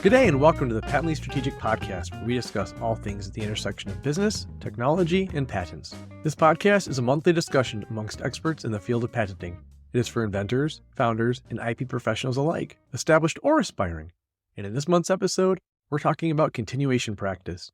Good day and welcome to the Patently Strategic Podcast, where we discuss all things at the intersection of business, technology, and patents. This podcast is a monthly discussion amongst experts in the field of patenting. It is for inventors, founders, and IP professionals alike, established or aspiring. And in this month's episode, we're talking about continuation practice.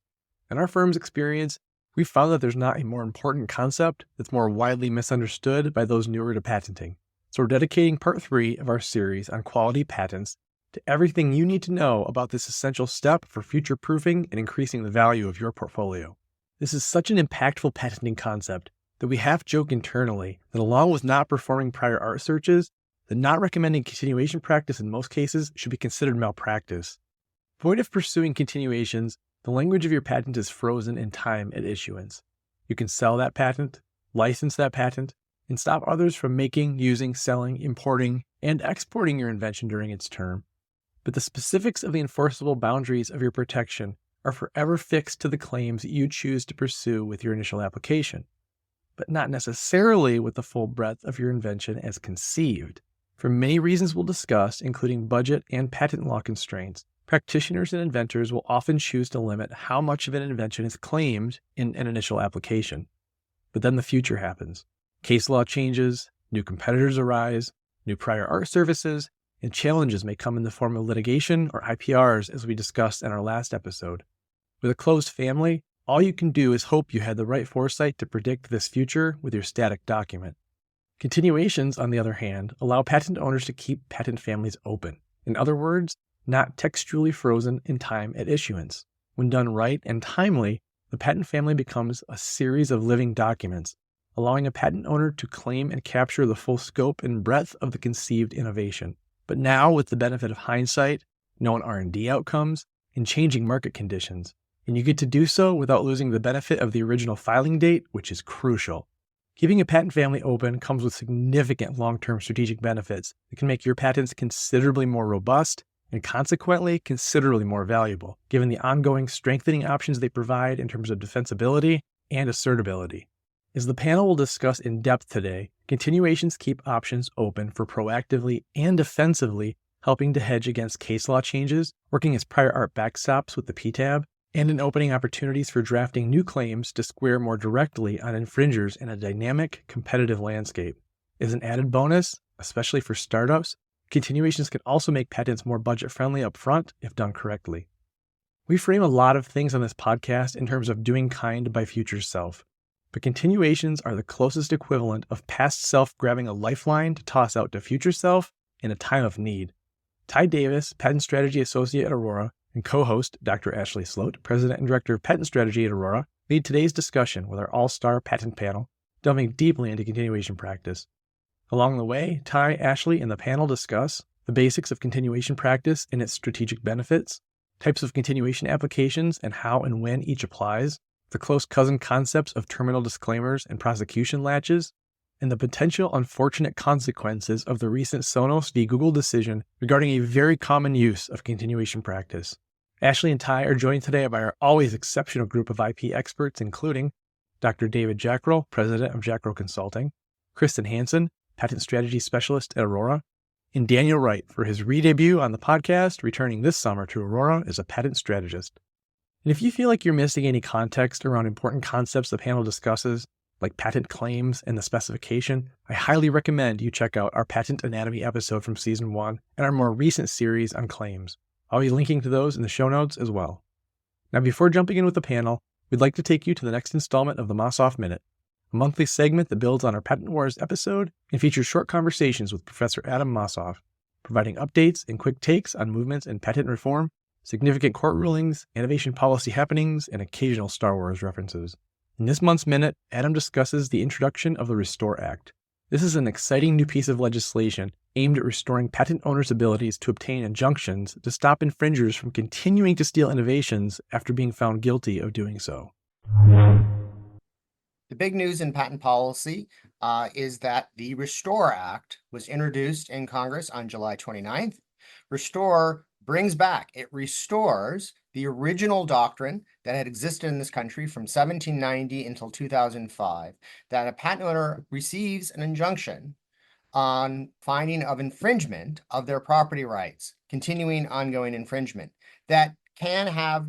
In our firm's experience, we've found that there's not a more important concept that's more widely misunderstood by those newer to patenting. So we're dedicating part 3 of our series on quality patents to everything you need to know about this essential step for future-proofing and increasing the value of your portfolio. This is such an impactful patenting concept that we half joke internally that along with not performing prior art searches, that not recommending continuation practice in most cases should be considered malpractice. Void of pursuing continuations, the language of your patent is frozen in time at issuance. You can sell that patent, license that patent, and stop others from making, using, selling, importing, and exporting your invention during its term. But the specifics of the enforceable boundaries of your protection are forever fixed to the claims you choose to pursue with your initial application, but not necessarily with the full breadth of your invention as conceived. For many reasons we'll discuss, including budget and patent law constraints, practitioners and inventors will often choose to limit how much of an invention is claimed in an initial application. But then the future happens. Case law changes, new competitors arise, new prior art services, and challenges may come in the form of litigation or IPRs, as we discussed in our last episode. With a closed family, all you can do is hope you had the right foresight to predict this future with your static document. Continuations, on the other hand, allow patent owners to keep patent families open. In other words, not textually frozen in time at issuance. When done right and timely, the patent family becomes a series of living documents, allowing a patent owner to claim and capture the full scope and breadth of the conceived innovation. But now, with the benefit of hindsight, known R&D outcomes, and changing market conditions, and you get to do so without losing the benefit of the original filing date, which is crucial. Keeping a patent family open comes with significant long-term strategic benefits that can make your patents considerably more robust and consequently considerably more valuable, given the ongoing strengthening options they provide in terms of defensibility and assertability. As the panel will discuss in depth today, continuations keep options open for proactively and defensively helping to hedge against case law changes, working as prior art backstops with the PTAB, and in opening opportunities for drafting new claims to square more directly on infringers in a dynamic, competitive landscape. As an added bonus, especially for startups, continuations can also make patents more budget-friendly up front if done correctly. We frame a lot of things on this podcast in terms of doing kind by future self. But continuations are the closest equivalent of past self grabbing a lifeline to toss out to future self in a time of need. Ty Davis, Patent Strategy Associate at Aurora, and co-host Dr. Ashley Sloat, President and Director of Patent Strategy at Aurora, lead today's discussion with our all-star patent panel, delving deeply into continuation practice. Along the way, Ty, Ashley, and the panel discuss the basics of continuation practice and its strategic benefits, types of continuation applications and how and when each applies, the close cousin concepts of terminal disclaimers and prosecution latches, and the potential unfortunate consequences of the recent Sonos v. Google decision regarding a very common use of continuation practice. Ashley and Ty are joined today by our always exceptional group of IP experts, including Dr. David Jackrell, President of Jackrell Consulting, Kristen Hansen, Patent Strategy Specialist at Aurora, and Daniel Wright for his re-debut on the podcast, returning this summer to Aurora as a patent strategist. And if you feel like you're missing any context around important concepts the panel discusses, like patent claims and the specification, I highly recommend you check out our Patent Anatomy episode from Season 1 and our more recent series on claims. I'll be linking to those in the show notes as well. Now, before jumping in with the panel, we'd like to take you to the next installment of the Mossoff Minute, a monthly segment that builds on our Patent Wars episode and features short conversations with Professor Adam Mossoff, providing updates and quick takes on movements in patent reform, significant court rulings, innovation policy happenings, and occasional Star Wars references. In this month's minute, Adam discusses the introduction of the Restore Act. This is an exciting new piece of legislation aimed at restoring patent owners' abilities to obtain injunctions to stop infringers from continuing to steal innovations after being found guilty of doing so. The big news in patent policy is that the Restore Act was introduced in Congress on July 29th. Restore brings back, it restores the original doctrine that had existed in this country from 1790 until 2005, that a patent owner receives an injunction on finding of infringement of their property rights, continuing ongoing infringement, that can have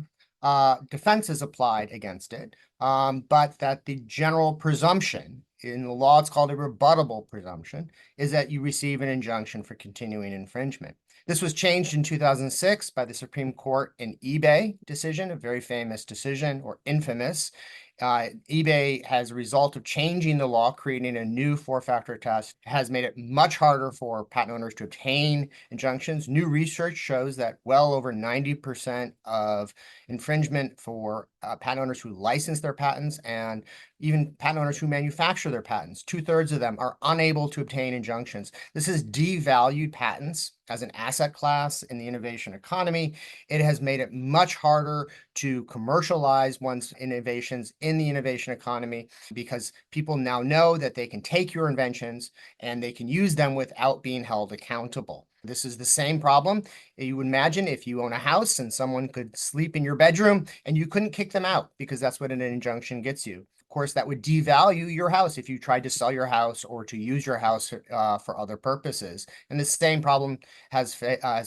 defenses applied against it, but that the general presumption in the law, it's called a rebuttable presumption, is that you receive an injunction for continuing infringement. This was changed in 2006 by the Supreme Court in eBay decision, a very famous decision, or infamous. eBay, as a result of changing the law, creating a new four-factor test, has made it much harder for patent owners to obtain injunctions. New research shows that well over 90% of infringement for patent owners who license their patents, and even patent owners who manufacture their patents, 2/3 of them are unable to obtain injunctions. This has devalued patents as an asset class in the innovation economy. It has made it much harder to commercialize one's innovations in the innovation economy, because people now know that they can take your inventions and they can use them without being held accountable. This is the same problem you would imagine if you own a house and someone could sleep in your bedroom and you couldn't kick them out, because that's what an injunction gets you. Of course, that would devalue your house if you tried to sell your house or to use your house for other purposes. And the same problem has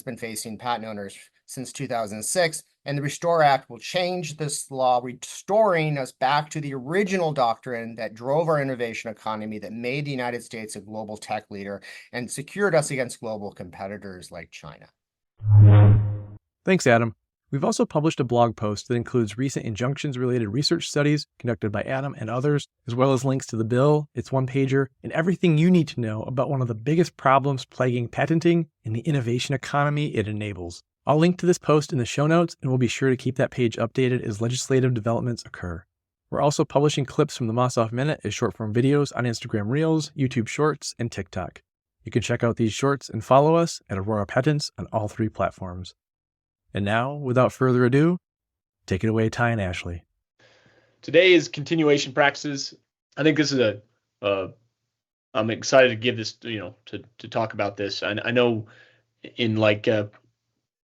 been facing patent owners since 2006. And the Restore Act will change this law, restoring us back to the original doctrine that drove our innovation economy, that made the United States a global tech leader and secured us against global competitors like China. Thanks, Adam. We've also published a blog post that includes recent injunctions-related research studies conducted by Adam and others, as well as links to the bill, its one-pager, and everything you need to know about one of the biggest problems plaguing patenting and the innovation economy it enables. I'll link to this post in the show notes, and we'll be sure to keep that page updated as legislative developments occur. We're also publishing clips from the Mossoff Minute as short-form videos on Instagram Reels, YouTube Shorts, and TikTok. You can check out these shorts and follow us at Aurora Patents on all 3 platforms. And now, without further ado, take it away, Ty and Ashley. Today is continuation practices. I think this is I'm excited to give this, to talk about this. I know in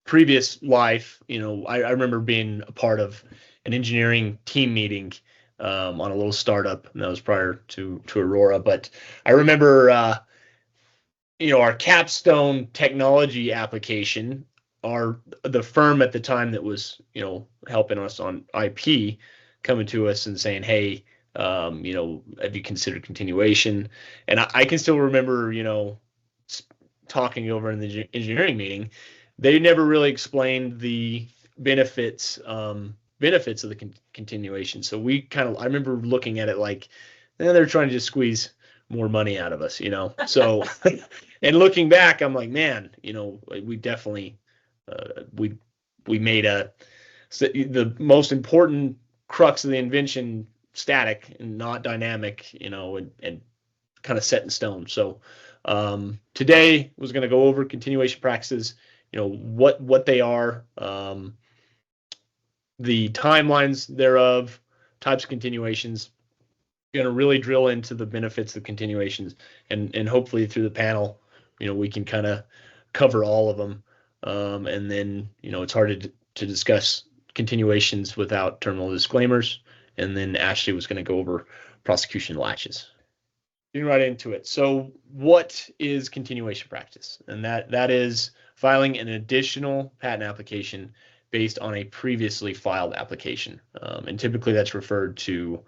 previous life, I remember being a part of an engineering team meeting on a little startup, and that was prior to Aurora. But I remember, our capstone technology application, the firm at the time that was, helping us on IP, coming to us and saying, hey, have you considered continuation? And I can still remember, talking over in the engineering meeting, they never really explained the benefits of the continuation. So I remember looking at it like, they're trying to just squeeze more money out of us, So, and looking back, I'm like, man, we definitely, we made the most important crux of the invention static and not dynamic, and kind of set in stone. So today was going to go over continuation practices, what they are, the timelines thereof, types of continuations. Going to really drill into the benefits of continuations, and hopefully through the panel, we can kind of cover all of them. And then, it's hard to discuss continuations without terminal disclaimers. And then Ashley was going to go over prosecution latches. Getting right into it. So what is continuation practice? And that is filing an additional patent application based on a previously filed application. And typically that's referred to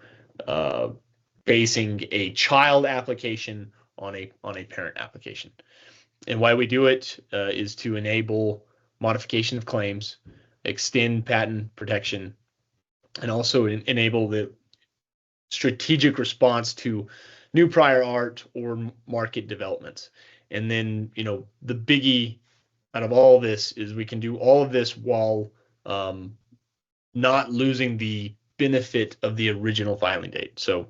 basing a child application on a parent application. And why we do it is to enable modification of claims, extend patent protection, and also enable the strategic response to new prior art or market developments. And then, the biggie out of all this is we can do all of this while not losing the benefit of the original filing date. So,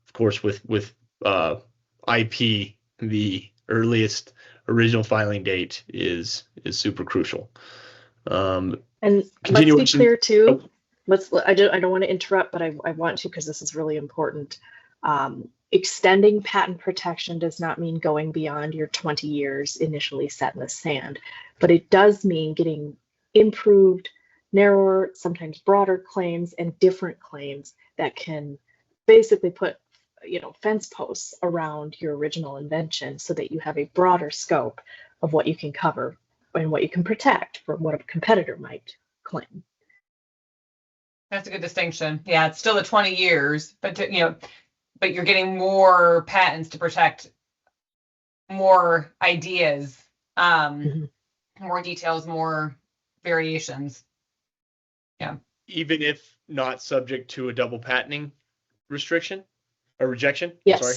of course, with IP, the earliest original filing date is super crucial. And let's be clear too. I don't want to interrupt, but I want to, because this is really important. Extending patent protection does not mean going beyond your 20 years initially set in the sand, but it does mean getting improved, narrower, sometimes broader claims and different claims that can basically put fence posts around your original invention so that you have a broader scope of what you can cover and what you can protect from what a competitor might claim. That's a good distinction. Yeah, it's still the 20 years, but but you're getting more patents to protect more ideas, more details, more variations. Yeah. Even if not subject to a double patenting restriction or rejection? Yes. Sorry.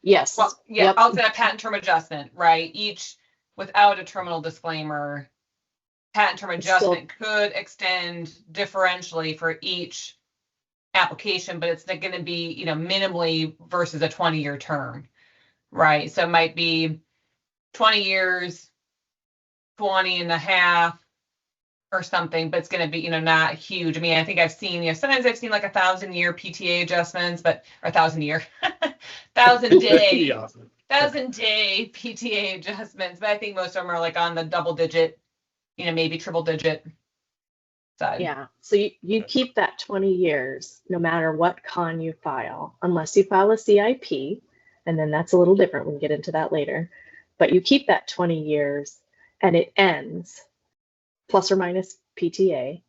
Yes. Well, yeah, Yep. also a patent term adjustment, right? Each without a terminal disclaimer, patent term adjustment could extend differentially for each application, but it's going to be, minimally versus a 20-year term, right? So it might be 20 years, 20 and a half or something, but it's going to be, not huge. I mean, I think I've seen, sometimes I've seen like 1,000-year PTA adjustments, but, or 1,000-year, 1,000-day, Awesome. 1,000-day PTA adjustments, but I think most of them are like on the double digit, maybe triple digit side. Yeah. So you keep that 20 years no matter what con you file, unless you file a CIP, and then that's a little different. We can get into that later. But you keep that 20 years and it ends plus or minus PTA.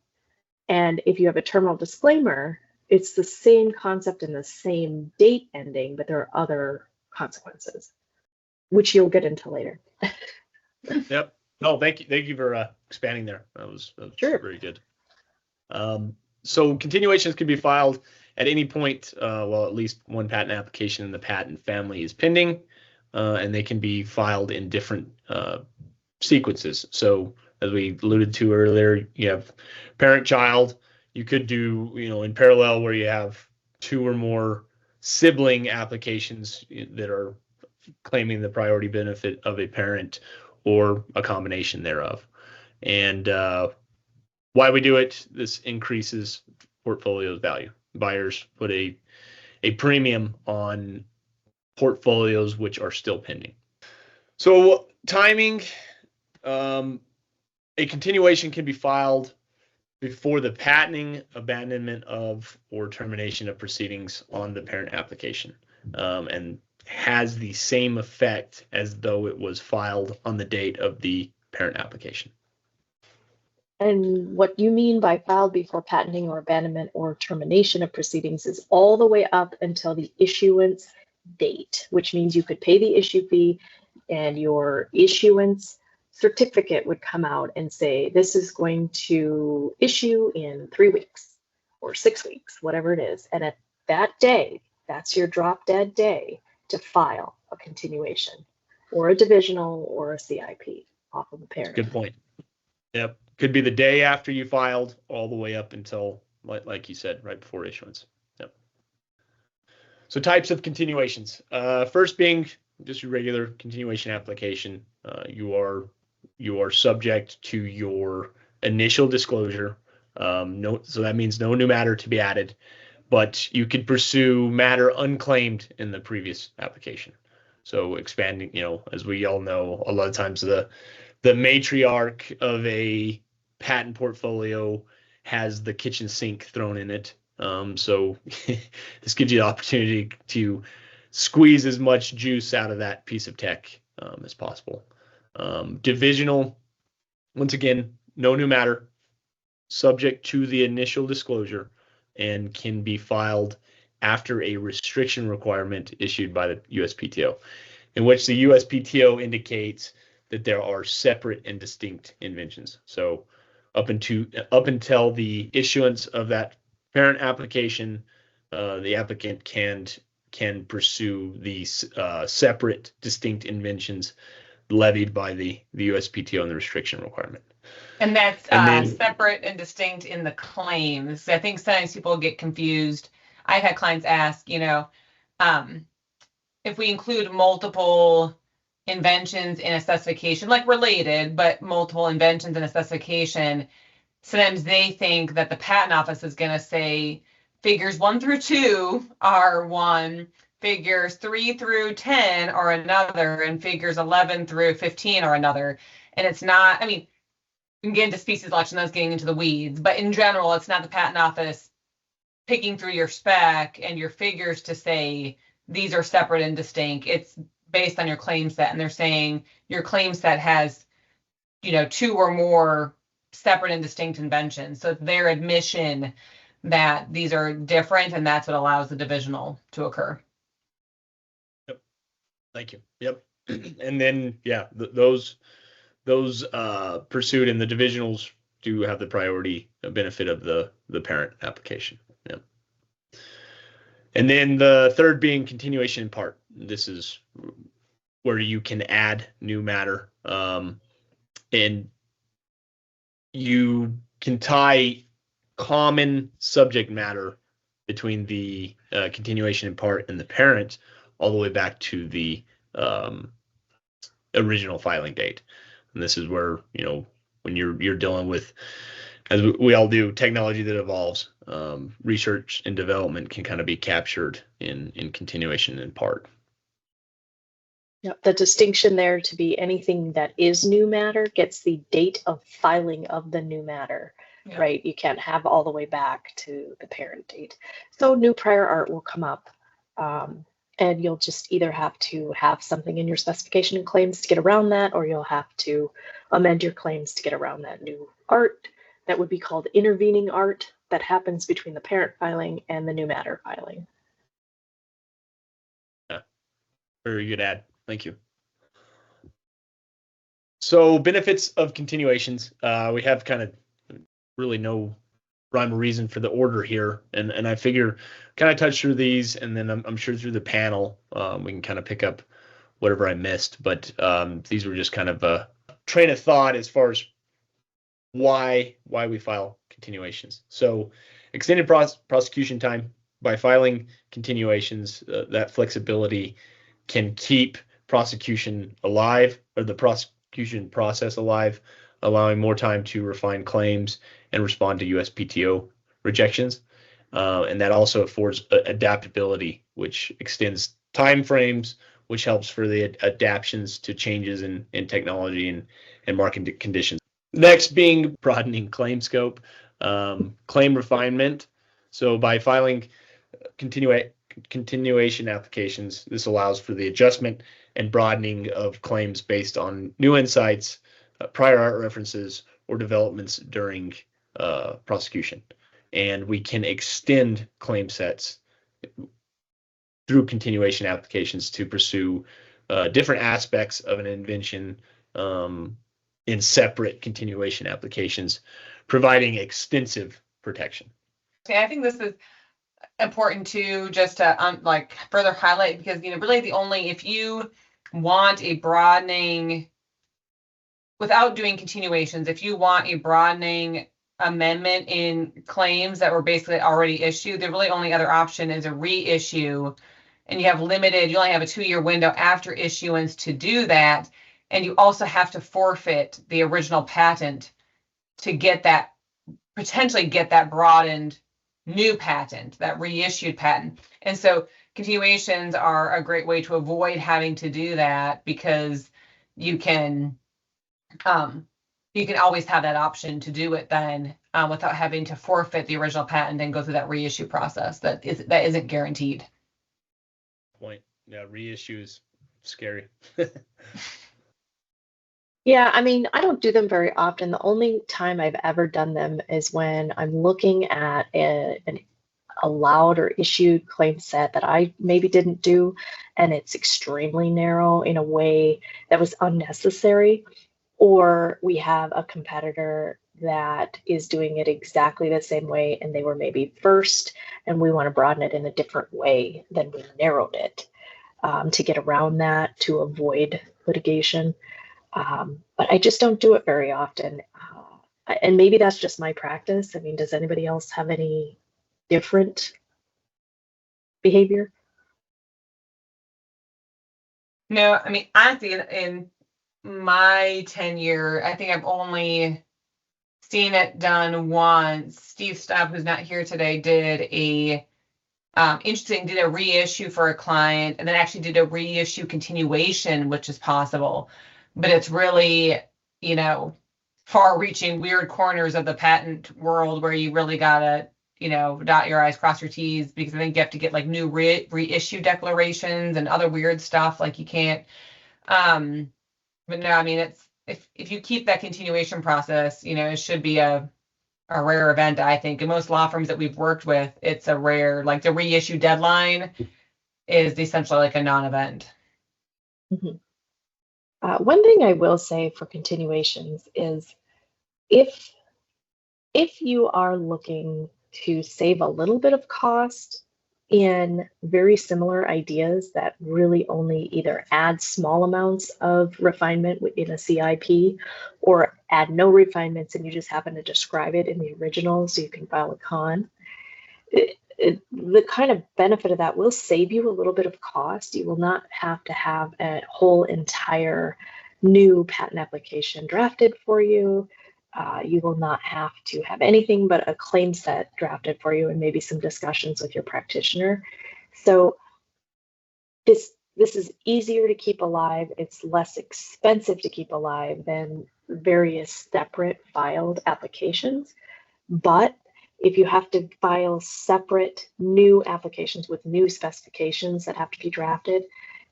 And if you have a terminal disclaimer, it's the same concept and the same date ending, but there are other consequences, which you'll get into later. Yep. No, thank you for expanding there. That was Sure. Very good. So continuations can be filed at any point while at least one patent application in the patent family is pending, and they can be filed in different sequences. So as we alluded to earlier, you have parent-child. You could do, in parallel where you have two or more sibling applications that are claiming the priority benefit of a parent or a combination thereof. And why we do it, this increases portfolio's value. Buyers put a premium on portfolios which are still pending. So timing, a continuation can be filed before the patenting, abandonment of, or termination of proceedings on the parent application, and has the same effect as though it was filed on the date of the parent application. And what you mean by filed before patenting or abandonment or termination of proceedings is all the way up until the issuance date, which means you could pay the issue fee and your issuance certificate would come out and say, this is going to issue in 3 weeks or 6 weeks, whatever it is. And at that day, that's your drop dead day to file a continuation or a divisional or a CIP off of the parent. Good point. Yep. Could be the day after you filed all the way up until, like you said, right before issuance. Yep. So types of continuations. First being just your regular continuation application. You are subject to your initial disclosure. So that means no new matter to be added, but you could pursue matter unclaimed in the previous application. So expanding, as we all know, a lot of times the matriarch of a patent portfolio has the kitchen sink thrown in it. So this gives you the opportunity to squeeze as much juice out of that piece of tech as possible. Divisional, once again, no new matter, subject to the initial disclosure, and can be filed after a restriction requirement issued by the USPTO, in which the USPTO indicates that there are separate and distinct inventions. So up until the issuance of that parent application, the applicant can pursue these separate, distinct inventions levied by the USPTO and the restriction requirement. And that's separate and distinct in the claims. I think sometimes people get confused. I've had clients ask, if we include multiple inventions in a specification, like related, but multiple inventions in a specification, sometimes they think that the patent office is going to say figures 1 through 2 are one, figures 3 through 10 are another, and figures 11 through 15 are another. And it's not, we can get into species selection, that's getting into the weeds, but in general, it's not the patent office picking through your spec and your figures to say these are separate and distinct. It's based on your claim set, and they're saying your claim set has, 2 or more separate and distinct inventions. So it's their admission that these are different, and that's what allows the divisional to occur. Yep. Thank you. Yep. And then, those pursued in the divisionals do have the priority benefit of the parent application. Yep. And then the third being continuation in part. This is where you can add new matter, and you can tie common subject matter between the continuation in part and the parent all the way back to the original filing date. And this is where, when you're dealing with, as we all do, technology that evolves, research and development can kind of be captured in continuation in part. Yeah, the distinction there to be anything that is new matter gets the date of filing of the new matter, right? You can't have all the way back to the parent date. So new prior art will come up, and you'll just either have to have something in your specification and claims to get around that, or you'll have to amend your claims to get around that new art. That would be called intervening art that happens between the parent filing and the new matter filing. Yeah, very good add. Thank you. So benefits of continuations. We have kind of really no rhyme or reason for the order here, and I figure kind of touch through these, and then I'm sure through the panel we can kind of pick up whatever I missed. But these were just kind of a train of thought as far as why we file continuations. So extended prosecution time. By filing continuations, that flexibility can keep prosecution alive, or the prosecution process alive, allowing more time to refine claims and respond to USPTO rejections. And that also affords adaptability, which extends time frames, which helps for the adaptations to changes in technology and market conditions. Next being broadening claim scope, claim refinement. So by filing continuation applications, this allows for the adjustment and broadening of claims based on new insights, prior art references, or developments during prosecution. And we can extend claim sets through continuation applications to pursue different aspects of an invention in separate continuation applications, providing extensive protection. Okay, I think this is important too, just to further highlight, because really the only, if you want a broadening without doing continuations, if you want a broadening amendment in claims that were basically already issued, the really only other option is a reissue, and you only have a 2-year window after issuance to do that, and you also have to forfeit the original patent to potentially get that broadened new patent, that reissued patent. And so continuations are a great way to avoid having to do that, because you can always have that option to do it then without having to forfeit the original patent and go through that reissue process that isn't guaranteed. Point. Yeah, reissue is scary. Yeah, I mean, I don't do them very often. The only time I've ever done them is when I'm looking at an allowed or issued claim set that I maybe didn't do, and it's extremely narrow in a way that was unnecessary, or we have a competitor that is doing it exactly the same way and they were maybe first, and we want to broaden it in a different way than we narrowed it to get around that, to avoid litigation. But I just don't do it very often. And maybe that's just my practice. I mean, does anybody else have any different behavior? No, I mean, honestly, in my tenure, I think I've only seen it done once. Steve Stubb, who's not here today, did a reissue for a client, and then actually did a reissue continuation, which is possible. But it's really, far-reaching, weird corners of the patent world where you really gotta dot your I's, cross your T's, because I think you have to get like new reissue declarations and other weird stuff. Like you can't, but no, I mean, it's, if you keep that continuation process, it should be a rare event, I think. And most law firms that we've worked with, it's a rare, like the reissue deadline is essentially like a non-event. Mm-hmm. One thing I will say for continuations is if you are looking to save a little bit of cost in very similar ideas that really only either add small amounts of refinement in a CIP or add no refinements and you just happen to describe it in the original so you can file a con, the kind of benefit of that will save you a little bit of cost. You will not have to have a whole entire new patent application drafted for you. You will not have to have anything but a claim set drafted for you and maybe some discussions with your practitioner. So this is easier to keep alive. It's less expensive to keep alive than various separate filed applications. But if you have to file separate new applications with new specifications that have to be drafted,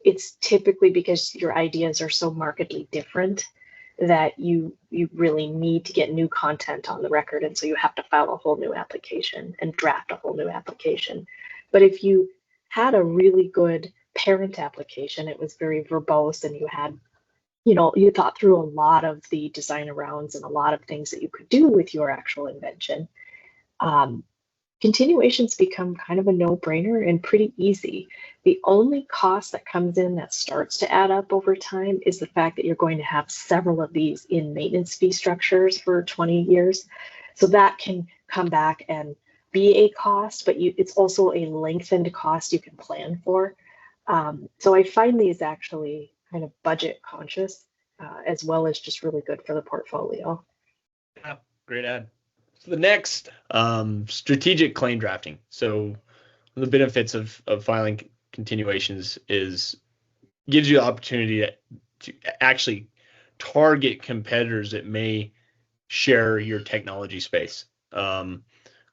it's typically because your ideas are so markedly different that you really need to get new content on the record. And so you have to file a whole new application and draft a whole new application. But if you had a really good parent application, it was very verbose and you had, you thought through a lot of the design arounds and a lot of things that you could do with your actual invention, continuations become kind of a no-brainer and pretty easy. The only cost that comes in that starts to add up over time is the fact that you're going to have several of these in maintenance fee structures for 20 years. So that can come back and be a cost, but it's also a lengthened cost you can plan for. So I find these actually kind of budget conscious, as well as just really good for the portfolio. Yeah, great ad. So the next, strategic claim drafting. So one of the benefits of filing continuations is gives you the opportunity to actually target competitors that may share your technology space.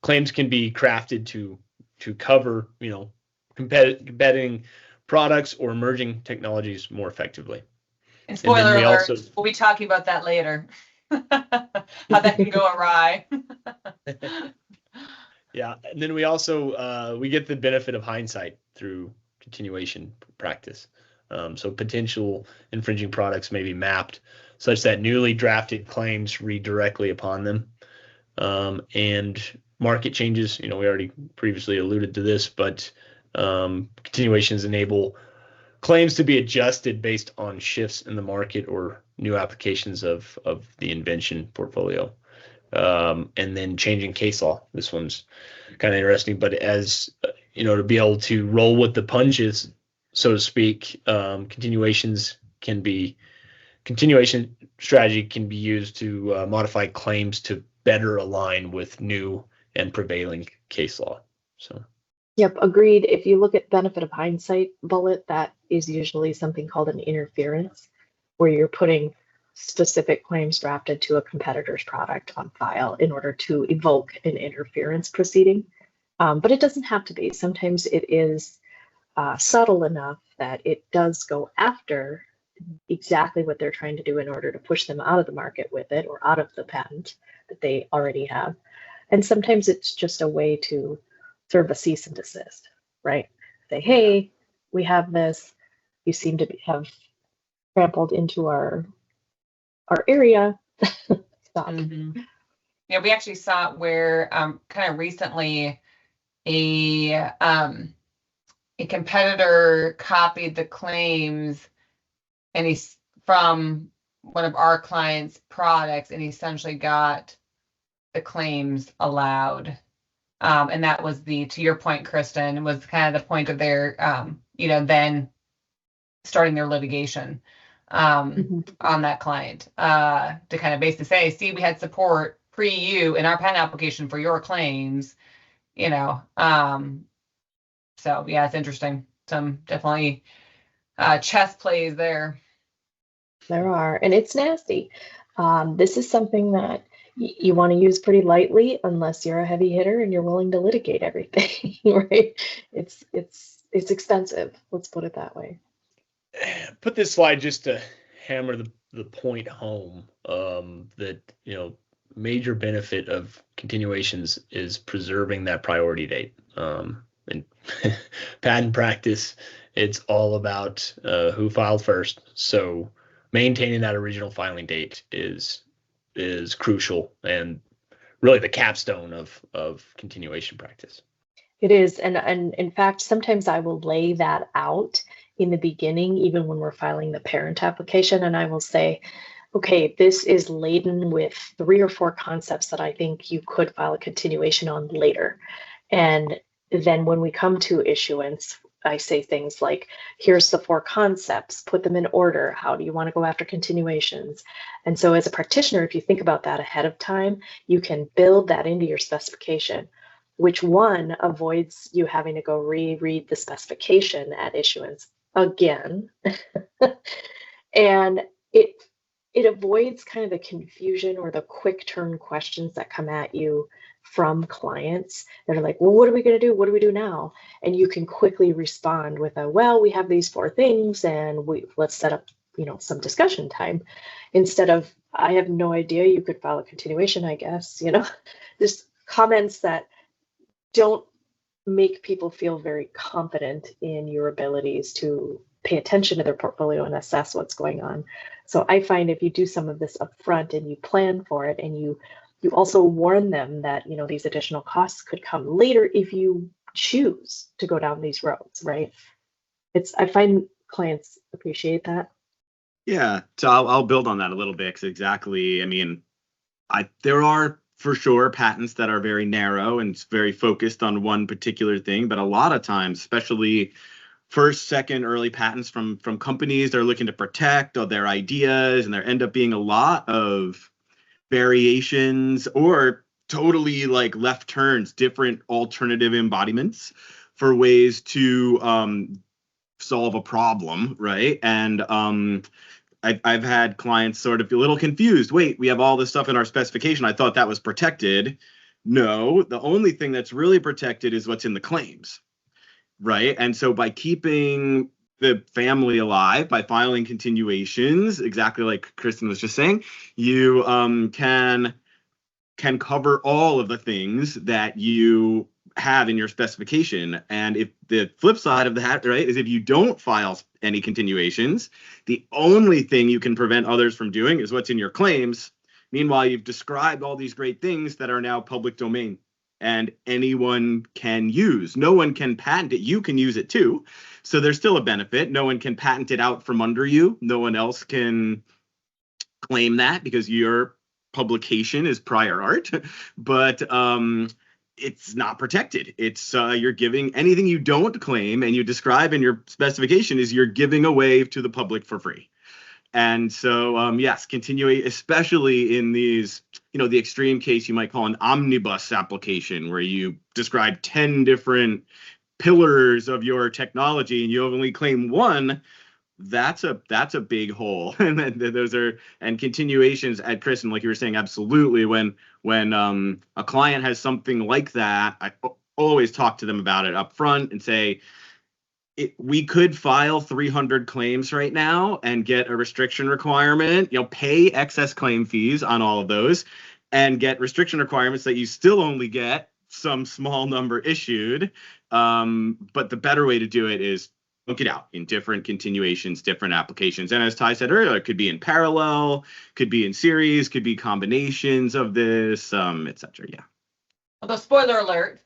Claims can be crafted to cover, competing products or emerging technologies more effectively. And spoiler alert, we'll be talking about that later. How that can go awry. Yeah, and then we also we get the benefit of hindsight through continuation practice. So potential infringing products may be mapped such that newly drafted claims read directly upon them. And market changes, we already previously alluded to this, but continuations enable claims to be adjusted based on shifts in the market or new applications of the invention portfolio. And then changing case law. This one's kind of interesting, but as to be able to roll with the punches, so to speak, continuation strategy can be used to modify claims to better align with new and prevailing case law. So. Yep, agreed. If you look at benefit of hindsight bullet, that is usually something called an interference, where you're putting specific claims drafted to a competitor's product on file in order to evoke an interference proceeding. But it doesn't have to be. Sometimes it is subtle enough that it does go after exactly what they're trying to do in order to push them out of the market with it or out of the patent that they already have. And sometimes it's just a way to serve a cease and desist, right? Say, hey, we have this. You seem to have trampled into our area. Stop. Mm-hmm. Yeah, we actually saw where kind of recently a competitor copied the claims and he's from one of our clients' products and essentially got the claims allowed. And that was to your point, Kristen, was kind of the point of their, then starting their litigation on that client to kind of basically say, see, we had support pre-you in our patent application for your claims, So yeah, it's interesting. Some definitely chess plays there. There are, and it's nasty. This is something that you want to use pretty lightly unless you're a heavy hitter and you're willing to litigate everything, right? It's expensive. Let's put it that way. Put this slide just to hammer the point home, that, major benefit of continuations is preserving that priority date. In patent practice, it's all about who filed first. So maintaining that original filing date is crucial and really the capstone of continuation practice. It is, and in fact, sometimes I will lay that out in the beginning, even when we're filing the parent application, and I will say, okay, this is laden with 3 or 4 concepts that I think you could file a continuation on later. And then when we come to issuance, I say things like, here's the 4 concepts, put them in order. How do you want to go after continuations? And so as a practitioner, if you think about that ahead of time, you can build that into your specification, which one avoids you having to go reread the specification at issuance again. And it avoids kind of the confusion or the quick turn questions that come at you from clients that are like, well, what are we going to do? What do we do now? And you can quickly respond with a, well, we have these 4 things and let's set up, some discussion time, instead of, I have no idea, you could file a continuation, I guess, just comments that don't make people feel very confident in your abilities to pay attention to their portfolio and assess what's going on. So I find if you do some of this upfront and you plan for it, and you also warn them that these additional costs could come later if you choose to go down these roads, right? I find clients appreciate that. Yeah, so I'll build on that a little bit, because exactly, there are for sure patents that are very narrow and very focused on one particular thing, but a lot of times, especially first, second, early patents from companies, they're looking to protect all their ideas, and there end up being a lot of variations or totally like left turns, different alternative embodiments for ways to solve a problem, right? And I've had clients sort of be a little confused. Wait, we have all this stuff in our specification. I thought that was protected. No, the only thing that's really protected is what's in the claims, right? And so by keeping the family alive, by filing continuations, exactly like Kristen was just saying, you can cover all of the things that you have in your specification. And if the flip side of that, right, is if you don't file any continuations, the only thing you can prevent others from doing is what's in your claims. Meanwhile, you've described all these great things that are now public domain and anyone can use. No one can patent it. You can use it too. So there's still a benefit. No one can patent it out from under you. No one else can claim that because your publication is prior art. But it's not protected. It's you're giving anything you don't claim and you describe in your specification is you're giving away to the public for free. And so, yes, continuing, especially in these, the extreme case you might call an omnibus application where you describe 10 different pillars of your technology and you only claim one. That's a big hole. And those are, and continuations at Kristen, like you were saying, absolutely. When a client has something like that, I always talk to them about it up front and say, we could file 300 claims right now and get a restriction requirement, pay excess claim fees on all of those and get restriction requirements that you still only get some small number issued. But the better way to do it is look it out in different continuations, different applications. And as Ty said earlier, it could be in parallel, could be in series, could be combinations of this, et cetera. Yeah. Although spoiler alert,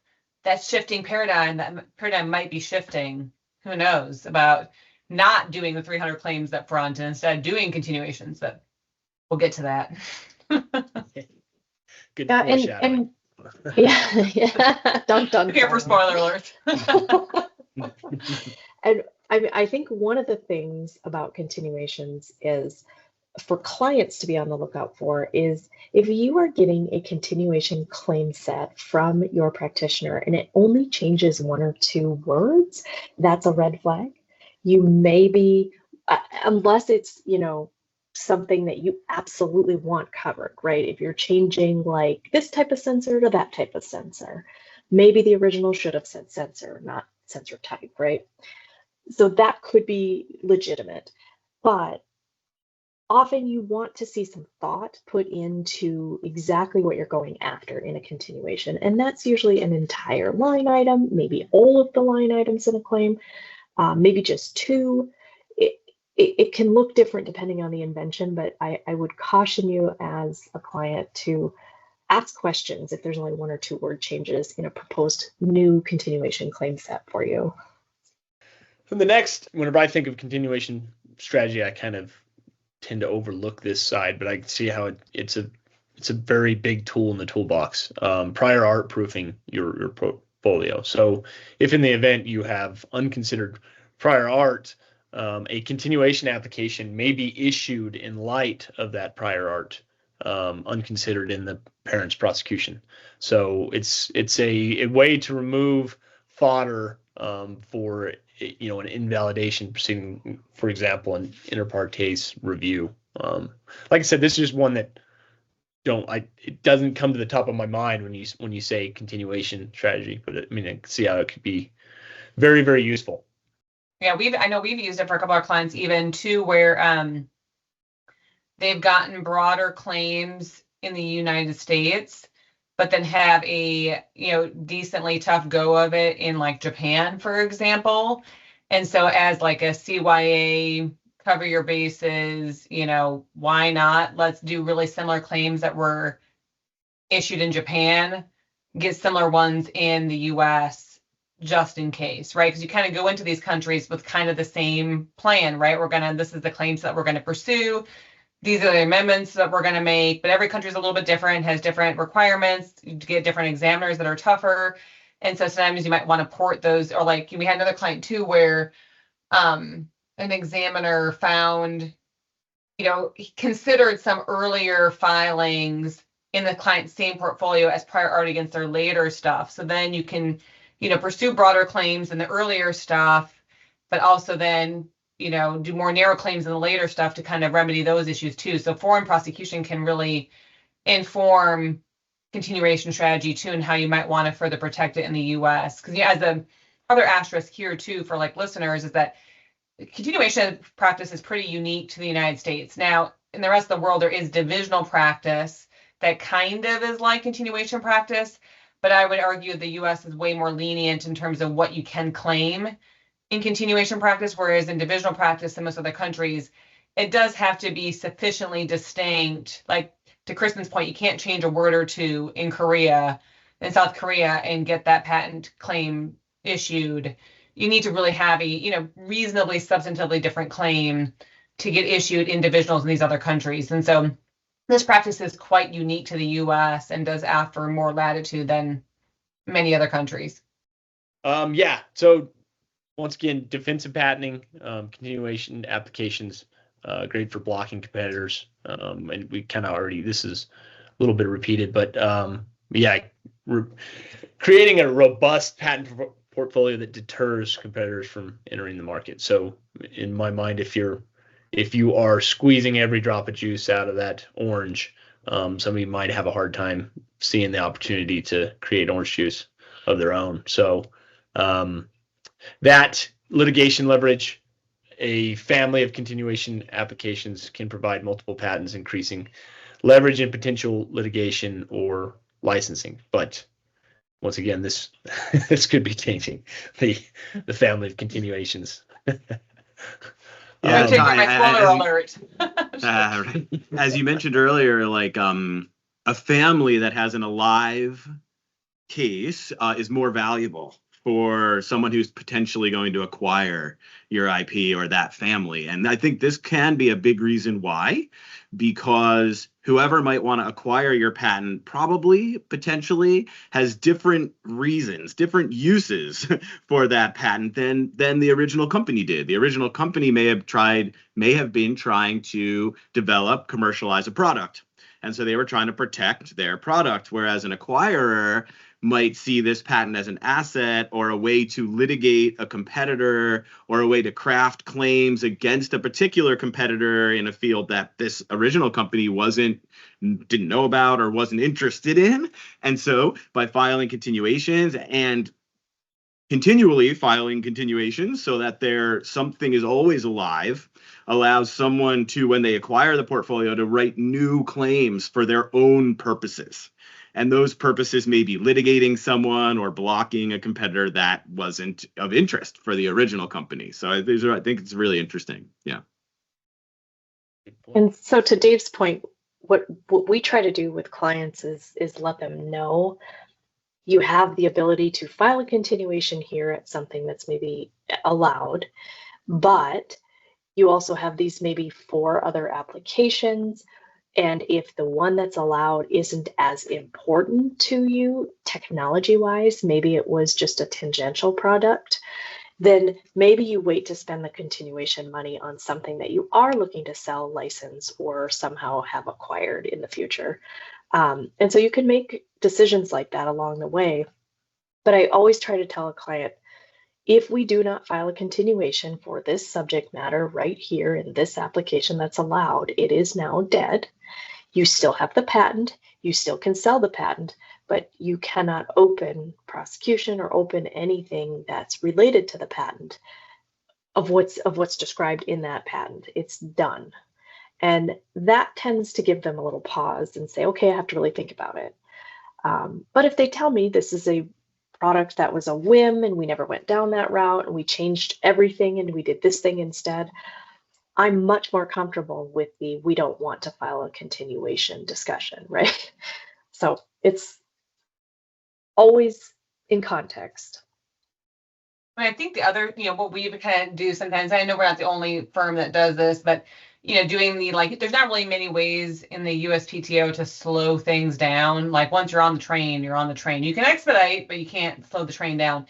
that shifting paradigm, might be shifting. Who knows about not doing the 300 claims up front and instead doing continuations. But we'll get to that. Good foreshadowing. Yeah. Dun. Here for spoiler alert. And I think one of the things about continuations is for clients to be on the lookout for is if you are getting a continuation claim set from your practitioner and it only changes 1 or 2 words, that's a red flag. You may be, unless it's, something that you absolutely want covered, right? If you're changing like this type of sensor to that type of sensor, maybe the original should have said sensor, not sensor type, right? So that could be legitimate, but often you want to see some thought put into exactly what you're going after in a continuation. And that's usually an entire line item, maybe all of the line items in a claim, maybe just two. It can look different depending on the invention, but I would caution you as a client to ask questions if there's only one or two word changes in a proposed new continuation claim set for you. From the next, whenever I think of continuation strategy, I kind of tend to overlook this side, but I can see how it's a very big tool in the toolbox. Prior art proofing your portfolio. So if in the event you have unconsidered prior art, a continuation application may be issued in light of that prior art, unconsidered in the parent's prosecution. So it's a way to remove fodder for an invalidation proceeding, for example, an inter partes review. Like I said, this is just one that it doesn't come to the top of my mind when you say continuation strategy, but I can see how it could be very, very useful. Yeah, I know we've used it for a couple of our clients even too, where they've gotten broader claims in the United States, but then have a decently tough go of it in like Japan, for example. And so as like a CYA, cover your bases, why not? Let's do really similar claims that were issued in Japan, get similar ones in the US just in case, right? Because you kind of go into these countries with kind of the same plan, right? This is the claims that we're going to pursue. These are the amendments that we're going to make, but every country is a little bit different, has different requirements. You get different examiners that are tougher. And so sometimes you might want to port those, or like we had another client too, where an examiner found, he considered some earlier filings in the client's same portfolio as prior art against their later stuff. So then you can, pursue broader claims in the earlier stuff, but also then do more narrow claims in the later stuff to kind of remedy those issues too. So foreign prosecution can really inform continuation strategy too, and how you might want to further protect it in the US. Because as the other asterisk here too for like listeners is that continuation practice is pretty unique to the United States. Now, in the rest of the world, there is divisional practice that kind of is like continuation practice, but I would argue the US is way more lenient in terms of what you can claim in continuation practice, whereas in divisional practice in most other countries, it does have to be sufficiently distinct. Like to Kristen's point, you can't change a word or two in South Korea and get that patent claim issued. You need to really have a reasonably substantively different claim to get issued in divisionals in these other countries. And so this practice is quite unique to the US and does offer more latitude than many other countries. So once again, defensive patenting, continuation applications, great for blocking competitors. And we kind of already, this is a little bit repeated, but creating a robust patent portfolio that deters competitors from entering the market. So in my mind, if you are squeezing every drop of juice out of that orange, somebody might have a hard time seeing the opportunity to create orange juice of their own. So that litigation leverage, a family of continuation applications can provide multiple patents, increasing leverage in potential litigation or licensing. But once again, this could be changing the family of continuations. Yeah, alert. As you mentioned earlier, like a family that has an alive case is more valuable for someone who's potentially going to acquire your IP or that family. And I think this can be a big reason why, because whoever might want to acquire your patent probably potentially has different reasons, different uses for that patent than the original company did. The original company may have been trying to develop, commercialize a product. And so they were trying to protect their product, whereas an acquirer might see this patent as an asset or a way to litigate a competitor or a way to craft claims against a particular competitor in a field that this original company didn't know about or wasn't interested in. And so by filing continuations and continually filing continuations so that something is always alive, allows someone to, when they acquire the portfolio, to write new claims for their own purposes. And those purposes may be litigating someone or blocking a competitor that wasn't of interest for the original company. So I think it's really interesting. Yeah. And so to Dave's point, what we try to do with clients is let them know you have the ability to file a continuation here at something that's maybe allowed, but you also have these maybe 4 other applications. And if the one that's allowed isn't as important to you technology-wise, maybe it was just a tangential product, then maybe you wait to spend the continuation money on something that you are looking to sell, license, or somehow have acquired in the future. And so you can make decisions like that along the way. But I always try to tell a client, if we do not file a continuation for this subject matter right here in this application that's allowed, it is now dead. You still have the patent, you still can sell the patent, but you cannot open prosecution or open anything that's related to the patent of what's described in that patent. It's done. And that tends to give them a little pause and say, okay, I have to really think about it. But if they tell me this is a product that was a whim and we never went down that route and we changed everything and we did this thing instead, I'm much more comfortable with we don't want to file a continuation discussion, right? So it's always in context. I think the other, what we kind of do sometimes, I know we're not the only firm that does this, but, doing there's not really many ways in the USPTO to slow things down. Like once you're on the train, you're on the train. You can expedite, but you can't slow the train down.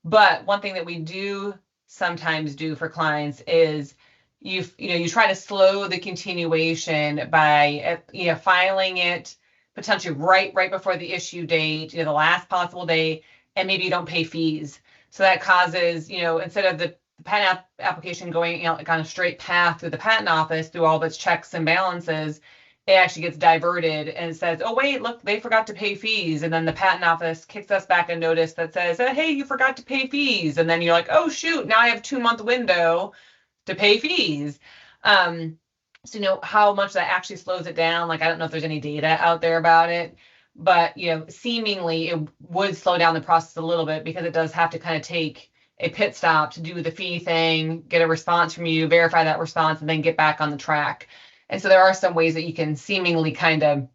But one thing that we do sometimes do for clients is you try to slow the continuation by, filing it potentially right before the issue date, the last possible day, and maybe you don't pay fees. So that causes, instead of the patent application going on a straight path through the patent office through all of its checks and balances, it actually gets diverted and it says, oh, wait, look, they forgot to pay fees. And then the patent office kicks us back a notice that says, hey, you forgot to pay fees. And then you're like, oh, shoot, now I have a 2-month window to pay fees. So how much that actually slows it down. I don't know if there's any data out there about it, but seemingly it would slow down the process a little bit because it does have to kind of take a pit stop to do the fee thing, get a response from you, verify that response, and then get back on the track. And so there are some ways that you can seemingly kind of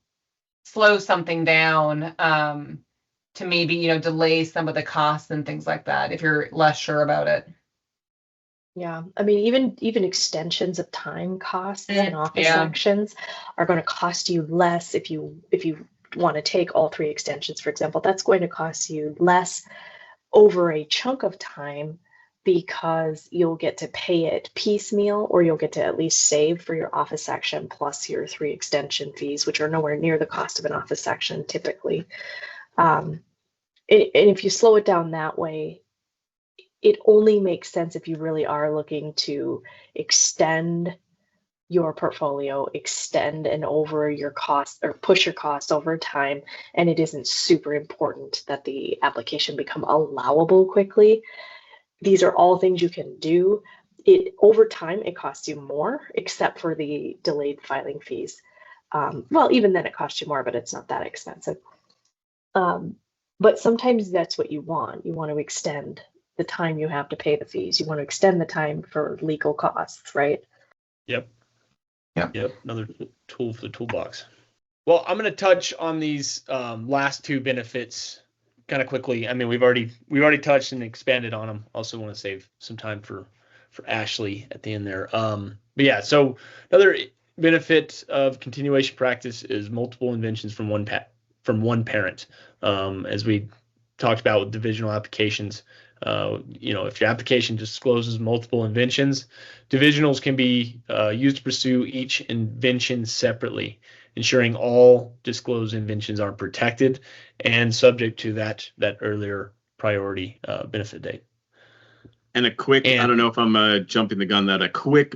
slow something down to maybe, delay some of the costs and things like that if you're less sure about it. Yeah, I mean, even extensions of time costs and office actions are going to cost you less if you want to take all 3 extensions, for example. That's going to cost you less over a chunk of time because you'll get to pay it piecemeal, or you'll get to at least save for your office action plus your 3 extension fees, which are nowhere near the cost of an office action typically. And if you slow it down that way, it only makes sense if you really are looking to extend your portfolio, extend and over your costs or push your costs over time, and it isn't super important that the application become allowable quickly. These are all things you can do. Over time, it costs you more, except for the delayed filing fees. Well, even then it costs you more, but it's not that expensive. But sometimes that's what you want. You want to extend the time you have to pay the fees. You want to extend the time for legal costs, right? Yep. Another tool for the toolbox. Well, I'm going to touch on these last 2 benefits kind of quickly. I mean, we've already touched and expanded on them. Also want to save some time for Ashley at the end there. But yeah, so another benefit of continuation practice is multiple inventions from one parent. As we talked about with divisional applications, if your application discloses multiple inventions, divisionals can be used to pursue each invention separately. ensuring all disclosed inventions are protected and subject to that earlier priority benefit date. And I don't know if I'm jumping the gun, that a quick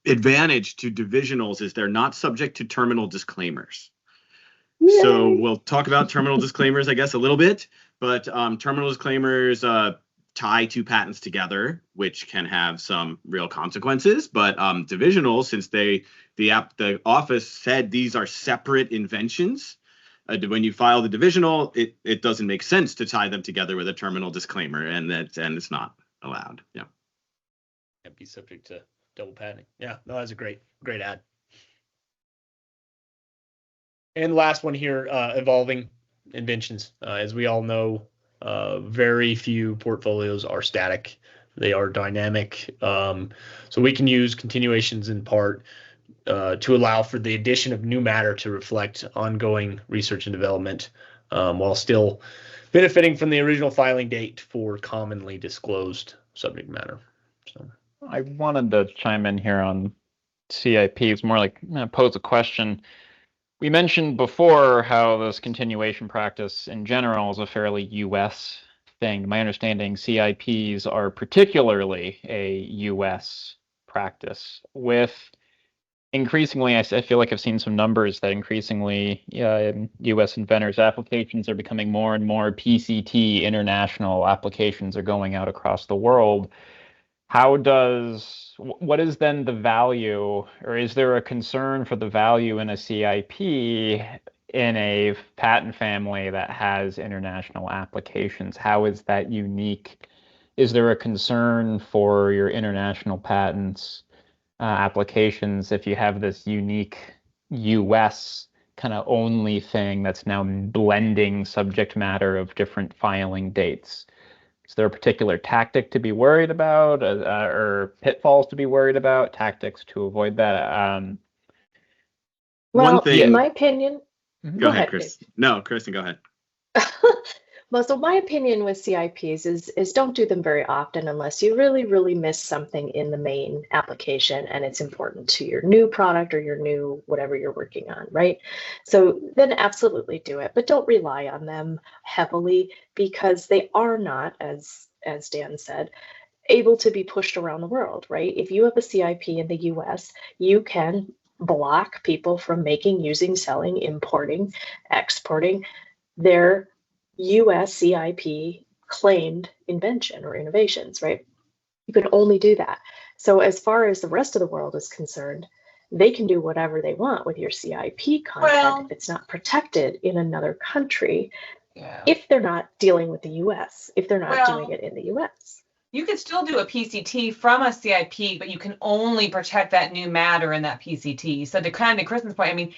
advantage to divisionals is they're not subject to terminal disclaimers. Yay. So we'll talk about terminal disclaimers, I guess, a little bit, but terminal disclaimers tie two patents together, which can have some real consequences. But divisionals, since the office said these are separate inventions, when you file the divisional, it doesn't make sense to tie them together with a terminal disclaimer, and it's not allowed. Yeah. And be subject to double patenting. Yeah, no, that's a great add. And the last one here, evolving inventions. As we all know, very few portfolios are static. They are dynamic. So we can use continuations in part to allow for the addition of new matter to reflect ongoing research and development, while still benefiting from the original filing date for commonly disclosed subject matter. So I wanted to chime in here on CIP. It's more like pose a question. We mentioned before how this continuation practice in general is a fairly U.S. thing. My understanding, CIPs are particularly a U.S. practice. With increasingly, I feel like I've seen some numbers that increasingly U.S. inventors' applications are becoming more and more PCT. International applications are going out across the world. What is then the value, or is there a concern for the value in a CIP in a patent family that has international applications? How is that unique? Is there a concern for your international patents applications if you have this unique US kind of only thing that's now blending subject matter of different filing dates? Is there a particular tactic to be worried about, or pitfalls to be worried about, tactics to avoid that? Well, in my opinion, go ahead, Chris. No, Kristen, go ahead. Well, so my opinion with CIPs is don't do them very often unless you really, really miss something in the main application and it's important to your new product or your new whatever you're working on, right? So then absolutely do it, but don't rely on them heavily because they are not, as Dan said, able to be pushed around the world, right? If you have a CIP in the US, you can block people from making, using, selling, importing, exporting their US CIP claimed invention or innovations, right? You can only do that. So as far as the rest of the world is concerned, they can do whatever they want with your CIP content if it's not protected in another country, if they're not dealing with the US, if they're not doing it in the US. You could still do a PCT from a CIP, but you can only protect that new matter in that PCT. So to kind of Kristen's point, I mean,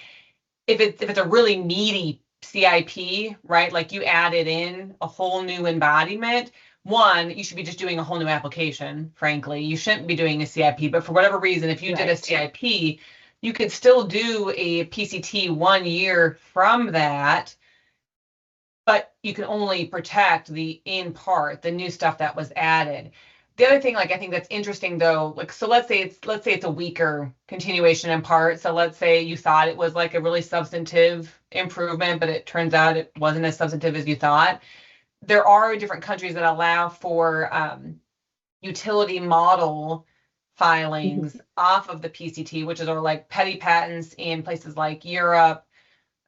if it's a really meaty CIP, right? Like you added in a whole new embodiment. One, you should be just doing a whole new application, frankly. You shouldn't be doing a CIP, but for whatever reason, if you did a CIP, you could still do a PCT 1 year from that, but you can only protect the new stuff that was added. The other thing, like I think that's interesting though, like so let's say it's a weaker continuation in part. So let's say you thought it was like a really substantive improvement, but it turns out it wasn't as substantive as you thought. There are different countries that allow for utility model filings off of the PCT, which are like petty patents in places like Europe.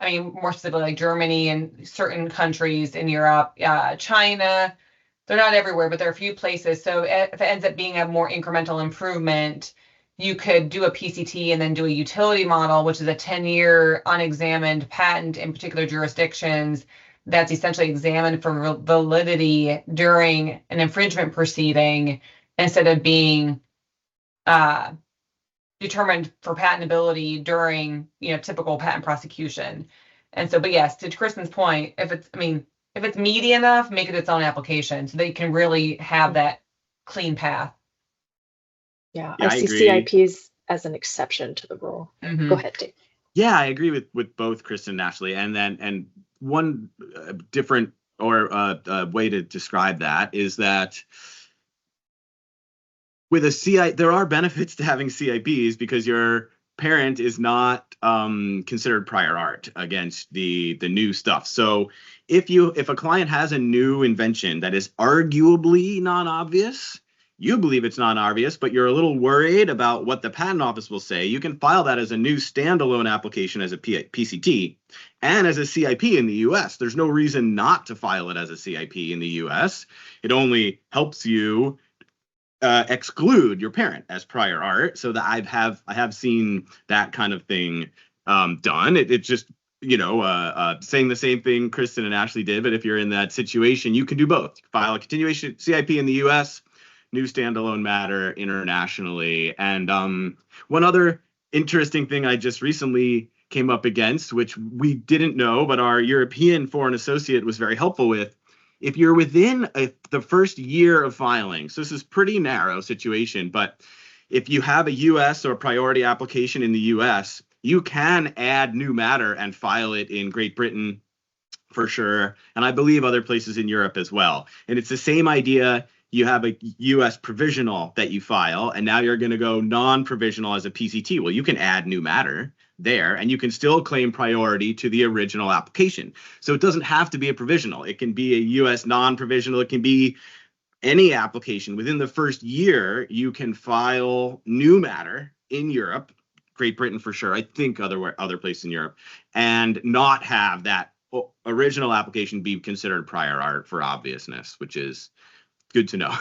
I mean, more specifically like Germany and certain countries in Europe, China. They're not everywhere, but there are a few places. So if it ends up being a more incremental improvement, you could do a PCT and then do a utility model, which is a 10-year unexamined patent in particular jurisdictions that's essentially examined for validity during an infringement proceeding instead of being determined for patentability during, typical patent prosecution. And so, but yes, to Kristen's point, if it's meaty enough, make it its own application so they can really have that clean path. Yeah, I see CIPs as an exception to the rule. Mm-hmm. Go ahead, Dave. Yeah, I agree with both Kristen and Ashley. And one different way to describe that is that with a CIP, there are benefits to having CIPs because your parent is not considered prior art against the new stuff. So if a client has a new invention that is arguably non-obvious, you believe it's non-obvious, but you're a little worried about what the patent office will say, you can file that as a new standalone application as a PCT and as a CIP in the US. There's no reason not to file it as a CIP in the US. It only helps you exclude your parent as prior art, so that I have seen that kind of thing done. It just, saying the same thing Kristen and Ashley did, but if you're in that situation, you can do both. File a continuation CIP in the US, new standalone matter internationally. And one other interesting thing I just recently came up against, which we didn't know, but our European foreign associate was very helpful with. If you're within the first year of filing, so this is pretty narrow situation, but if you have a US or priority application in the US, you can add new matter and file it in Great Britain for sure, and I believe other places in Europe as well. And it's the same idea. You have a US provisional that you file, and now you're going to go non-provisional as a PCT. Well, you can add new matter there, and you can still claim priority to the original application. So it doesn't have to be a provisional. It can be a US non-provisional. It can be any application. Within the first year, you can file new matter in Europe, Great Britain for sure, I think other places in Europe, and not have that original application be considered prior art for obviousness, which is good to know.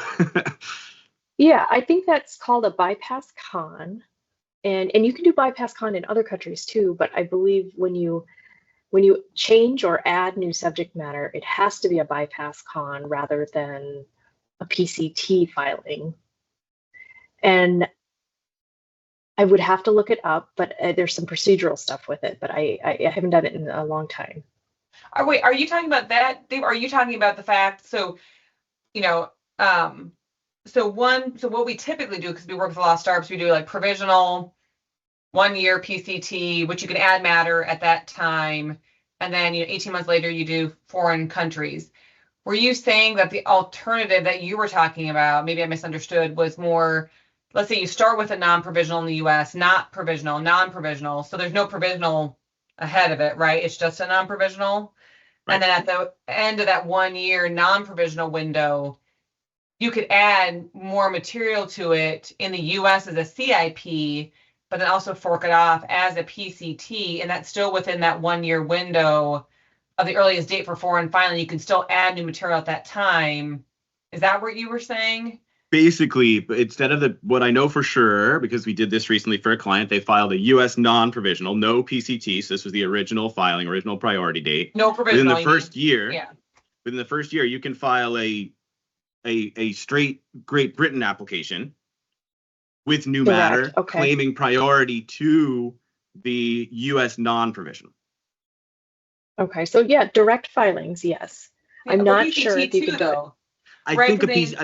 Yeah, I think that's called a bypass con. And you can do bypass con in other countries too, but I believe when you change or add new subject matter, it has to be a bypass con rather than a PCT filing. And I would have to look it up, but there's some procedural stuff with it, but I haven't done it in a long time. Are you talking about that, Dave? Are you talking about the fact, so what we typically do, because we work with a lot of startups, we do like provisional 1 year PCT, which you can add matter at that time, and then 18 months later you do foreign countries. Were you saying that the alternative that you were talking about, maybe I misunderstood, was more, let's say you start with a non-provisional in the US, not provisional, non-provisional, so there's no provisional ahead of it, right? It's just a non-provisional. Right. And then at the end of that 1 year non-provisional window, you could add more material to it in the US as a CIP, but then also fork it off as a PCT, and that's still within that 1 year window of the earliest date for foreign filing. You can still add new material at that time. Is that what you were saying? Basically, instead of what I know for sure, because we did this recently for a client, they filed a US non-provisional, no PCT. So this was the original filing, original priority date. No provisional. Within the first year, within the first year, you can file a straight Great Britain application with new matter, claiming priority to the US non-provisional. Okay, so yeah, direct filings, yes. Yeah, I'm not sure if you could do it. I think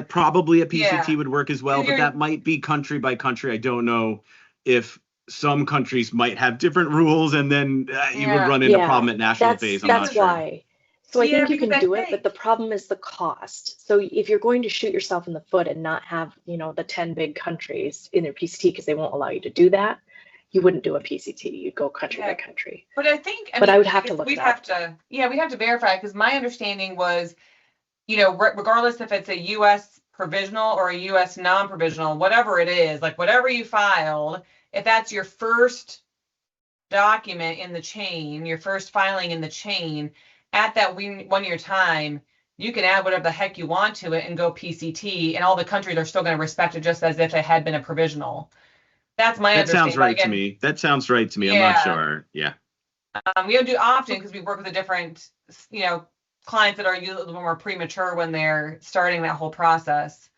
probably a PCT would work as well, but that might be country by country. I don't know if some countries might have different rules, and then you would run into problem at national phase. I'm not sure. That's why. So I think you can do it, but the problem is the cost. So if you're going to shoot yourself in the foot and not have, the 10 big countries in their PCT, because they won't allow you to do that, you wouldn't do a PCT. You'd go country by country. But I think, I would have to look we'd have to verify, because my understanding was, regardless if it's a US provisional or a US non-provisional, whatever it is, like whatever you filed, if that's your first document in the chain, your first filing in the chain, at that 1 year time, you can add whatever the heck you want to it and go PCT, and all the countries are still going to respect it just as if it had been a provisional. That's my understanding. That sounds right to me. That sounds right to me. I'm not sure. Yeah. We don't do often because we work with a different, clients that are usually a little more premature when they're starting that whole process.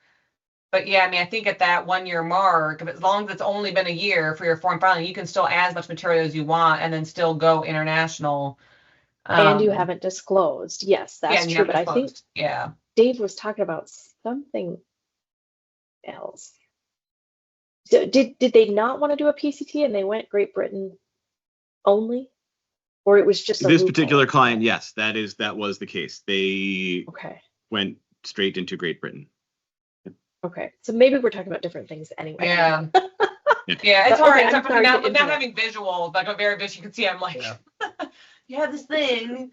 But yeah, I think at that 1 year mark, as long as it's only been a year for your foreign filing, you can still add as much material as you want and then still go international. And you haven't disclosed. Yes, that's true. But disclosed. I think Dave was talking about something else. So did they not want to do a PCT and they went Great Britain only? Or it was just this particular client? Yes, that was the case. They went straight into Great Britain. Okay, so maybe we're talking about different things anyway. Yeah. Yeah, it's hard. Okay, It's I'm hard sorry to not interrupt. having visual, like a very visual. You can see, I'm like, Yeah. you have this thing.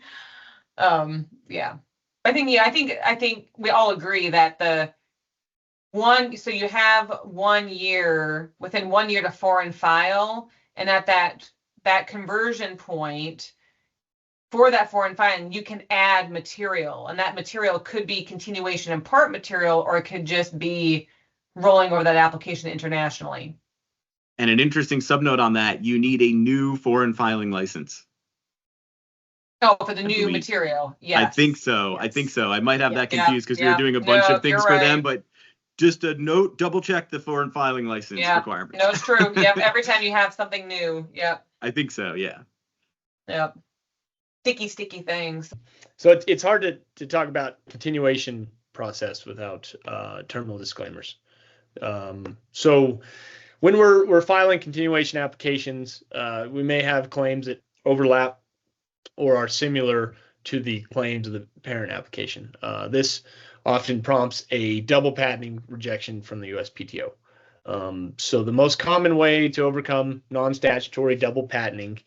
Yeah. I think we all agree that so you have 1 year, within 1 year to foreign file, and at that conversion point for that foreign filing, you can add material, and that material could be continuation and part material, or it could just be rolling over that application internationally. And an interesting subnote on that, you need a new foreign filing license. Oh, for the new material. Yes. I think so. Yes. I think so. I might have that confused because we Yeah. were doing a bunch of things you're for them, right. but just a note, double check the foreign filing license requirements. No, it's true. Yep. Every time you have something new. Yep. I think so. Yeah. Yep. Sticky things. So it's hard to talk about continuation process without terminal disclaimers. So when we're filing continuation applications, we may have claims that overlap or are similar to the claims of the parent application. This often prompts a double patenting rejection from the USPTO. So the most common way to overcome non-statutory double patenting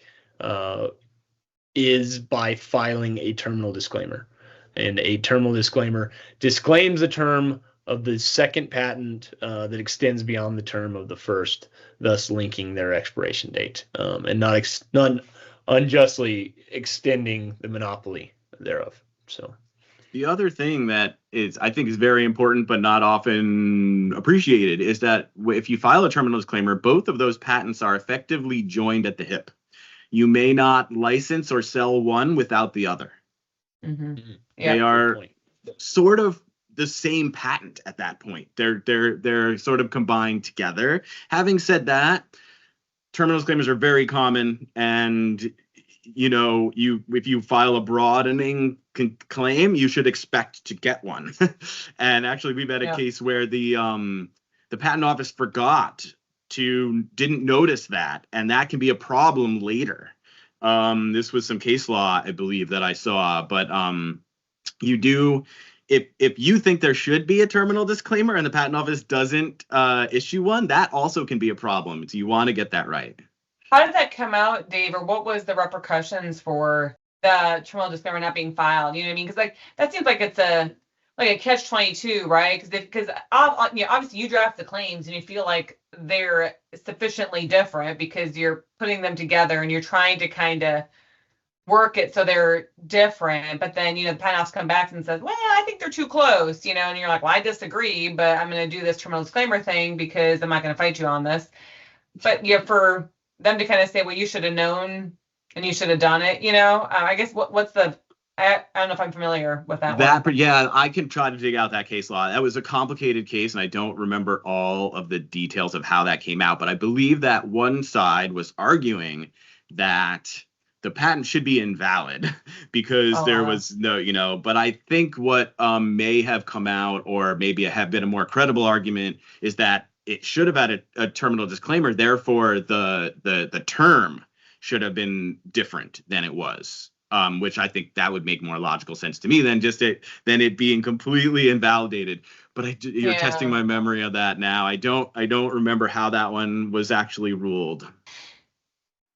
is by filing a terminal disclaimer. And a terminal disclaimer disclaims the term of the second patent that extends beyond the term of the first, thus linking their expiration date, and not unjustly extending the monopoly thereof. So the other thing that I think is very important but not often appreciated is that if you file a terminal disclaimer, both of those patents are effectively joined at the hip. You may not license or sell one without the other. Mm-hmm. They are sort of the same patent at that point. They're sort of combined together. Having said that, terminal disclaimers are very common, and if you file a broadening claim, you should expect to get one. And actually, we've had a case where the patent office didn't notice that, and that can be a problem later. This was some case law, I believe, that I saw, but you do, if you think there should be a terminal disclaimer and the patent office doesn't issue one, that also can be a problem. So you want to get that right. How did that come out, Dave, or what was the repercussions for the terminal disclaimer not being filed? You know what I mean? Because that seems like it's a catch-22, right? Because obviously you draft the claims and you feel like they're sufficiently different because you're putting them together and you're trying to kind of work it so they're different. But then, the patent office comes back and says, well, I think they're too close, and you're like, well, I disagree, but I'm going to do this terminal disclaimer thing because I'm not going to fight you on this. But for them to kind of say, well, you should have known and you should have done it, I guess what's the, I don't know if I'm familiar with that one. Yeah, I can try to dig out that case law. That was a complicated case, and I don't remember all of the details of how that came out, but I believe that one side was arguing that the patent should be invalid because there was no, but I think what may have come out, or maybe have been a more credible argument, is that it should have had a terminal disclaimer. Therefore, the term should have been different than it was, which I think that would make more logical sense to me than it being completely invalidated. But you're testing my memory of that now. I don't remember how that one was actually ruled.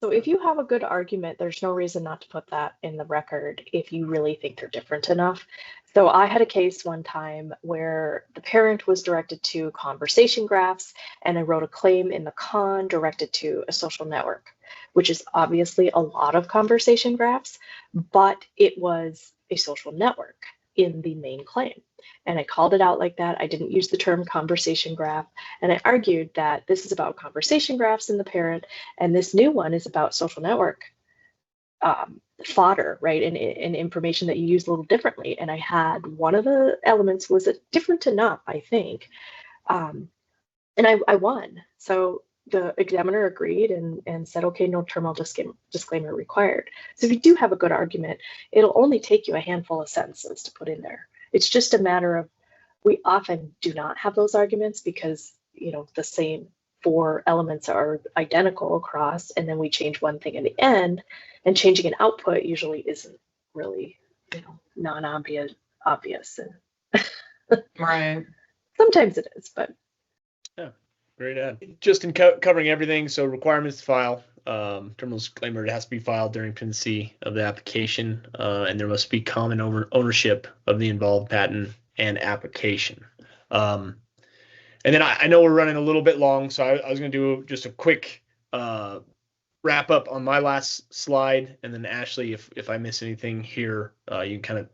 So if you have a good argument, there's no reason not to put that in the record if you really think they're different enough. So I had a case one time where the parent was directed to conversation graphs, and I wrote a claim in the con directed to a social network, which is obviously a lot of conversation graphs, but it was a social network in the main claim. And I called it out like that. I didn't use the term conversation graph. And I argued that this is about conversation graphs in the parent, and this new one is about social network fodder, right? And information that you use a little differently. And I had one of the elements was different enough, I think. And I won. So the examiner agreed and said, okay, no terminal disclaimer required. So if you do have a good argument, it'll only take you a handful of sentences to put in there. It's just a matter of, we often do not have those arguments because, the same 4 elements are identical across, and then we change one thing in the end, and changing an output usually isn't really, non-obvious. Right. Sometimes it is, but. Yeah. Great ad. Just in covering everything, so requirements to file. Terminal disclaimer, it has to be filed during pendency of the application, and there must be common ownership of the involved patent and application. And then I know we're running a little bit long, so I was going to do just a quick wrap up on my last slide, and then Ashley, if I miss anything here, you can kind of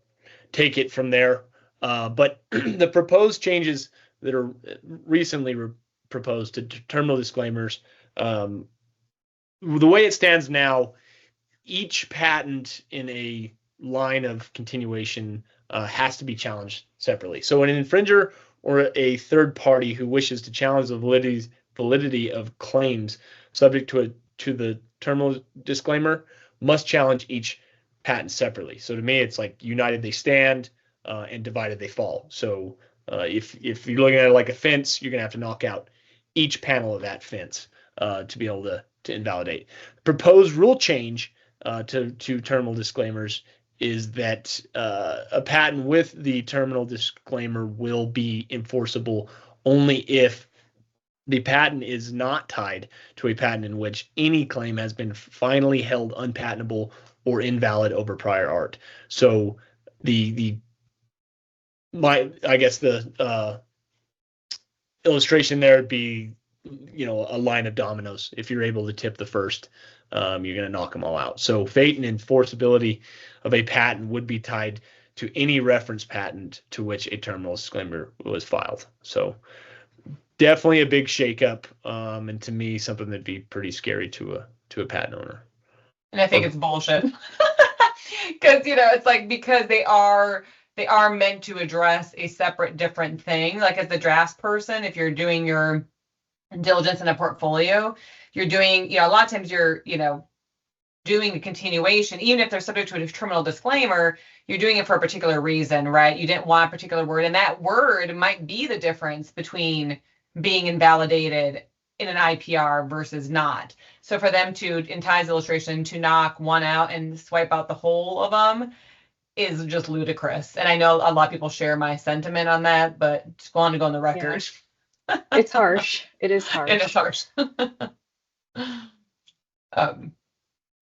take it from there. But the proposed changes that are recently proposed to terminal disclaimers, the way it stands now, each patent in a line of continuation has to be challenged separately. So an infringer or a third party who wishes to challenge the validity of claims subject to the terminal disclaimer must challenge each patent separately. So to me, it's like united they stand, and divided they fall. So if you're looking at it like a fence, you're going to have to knock out each panel of that fence to be able to invalidate. Proposed rule change to terminal disclaimers is that a patent with the terminal disclaimer will be enforceable only if the patent is not tied to a patent in which any claim has been finally held unpatentable or invalid over prior art. So the illustration there would be, a line of dominoes. If you're able to tip the first, you're going to knock them all out. So fate and enforceability of a patent would be tied to any reference patent to which a terminal disclaimer was filed. So definitely a big shakeup, and to me, something that'd be pretty scary to a patent owner. And I think it's bullshit. Because it's like, because they are meant to address a separate different thing. Like as the drafts person, if you're doing your diligence in a portfolio, you're doing, a lot of times you're, doing the continuation, even if they're subject to a terminal disclaimer, you're doing it for a particular reason, right? You didn't want a particular word, and that word might be the difference between being invalidated in an IPR versus not. So for them to, in Ty's illustration, to knock one out and swipe out the whole of them is just ludicrous. And I know a lot of people share my sentiment on that, but just go on the record. Yeah. It's harsh. It is harsh. It is harsh.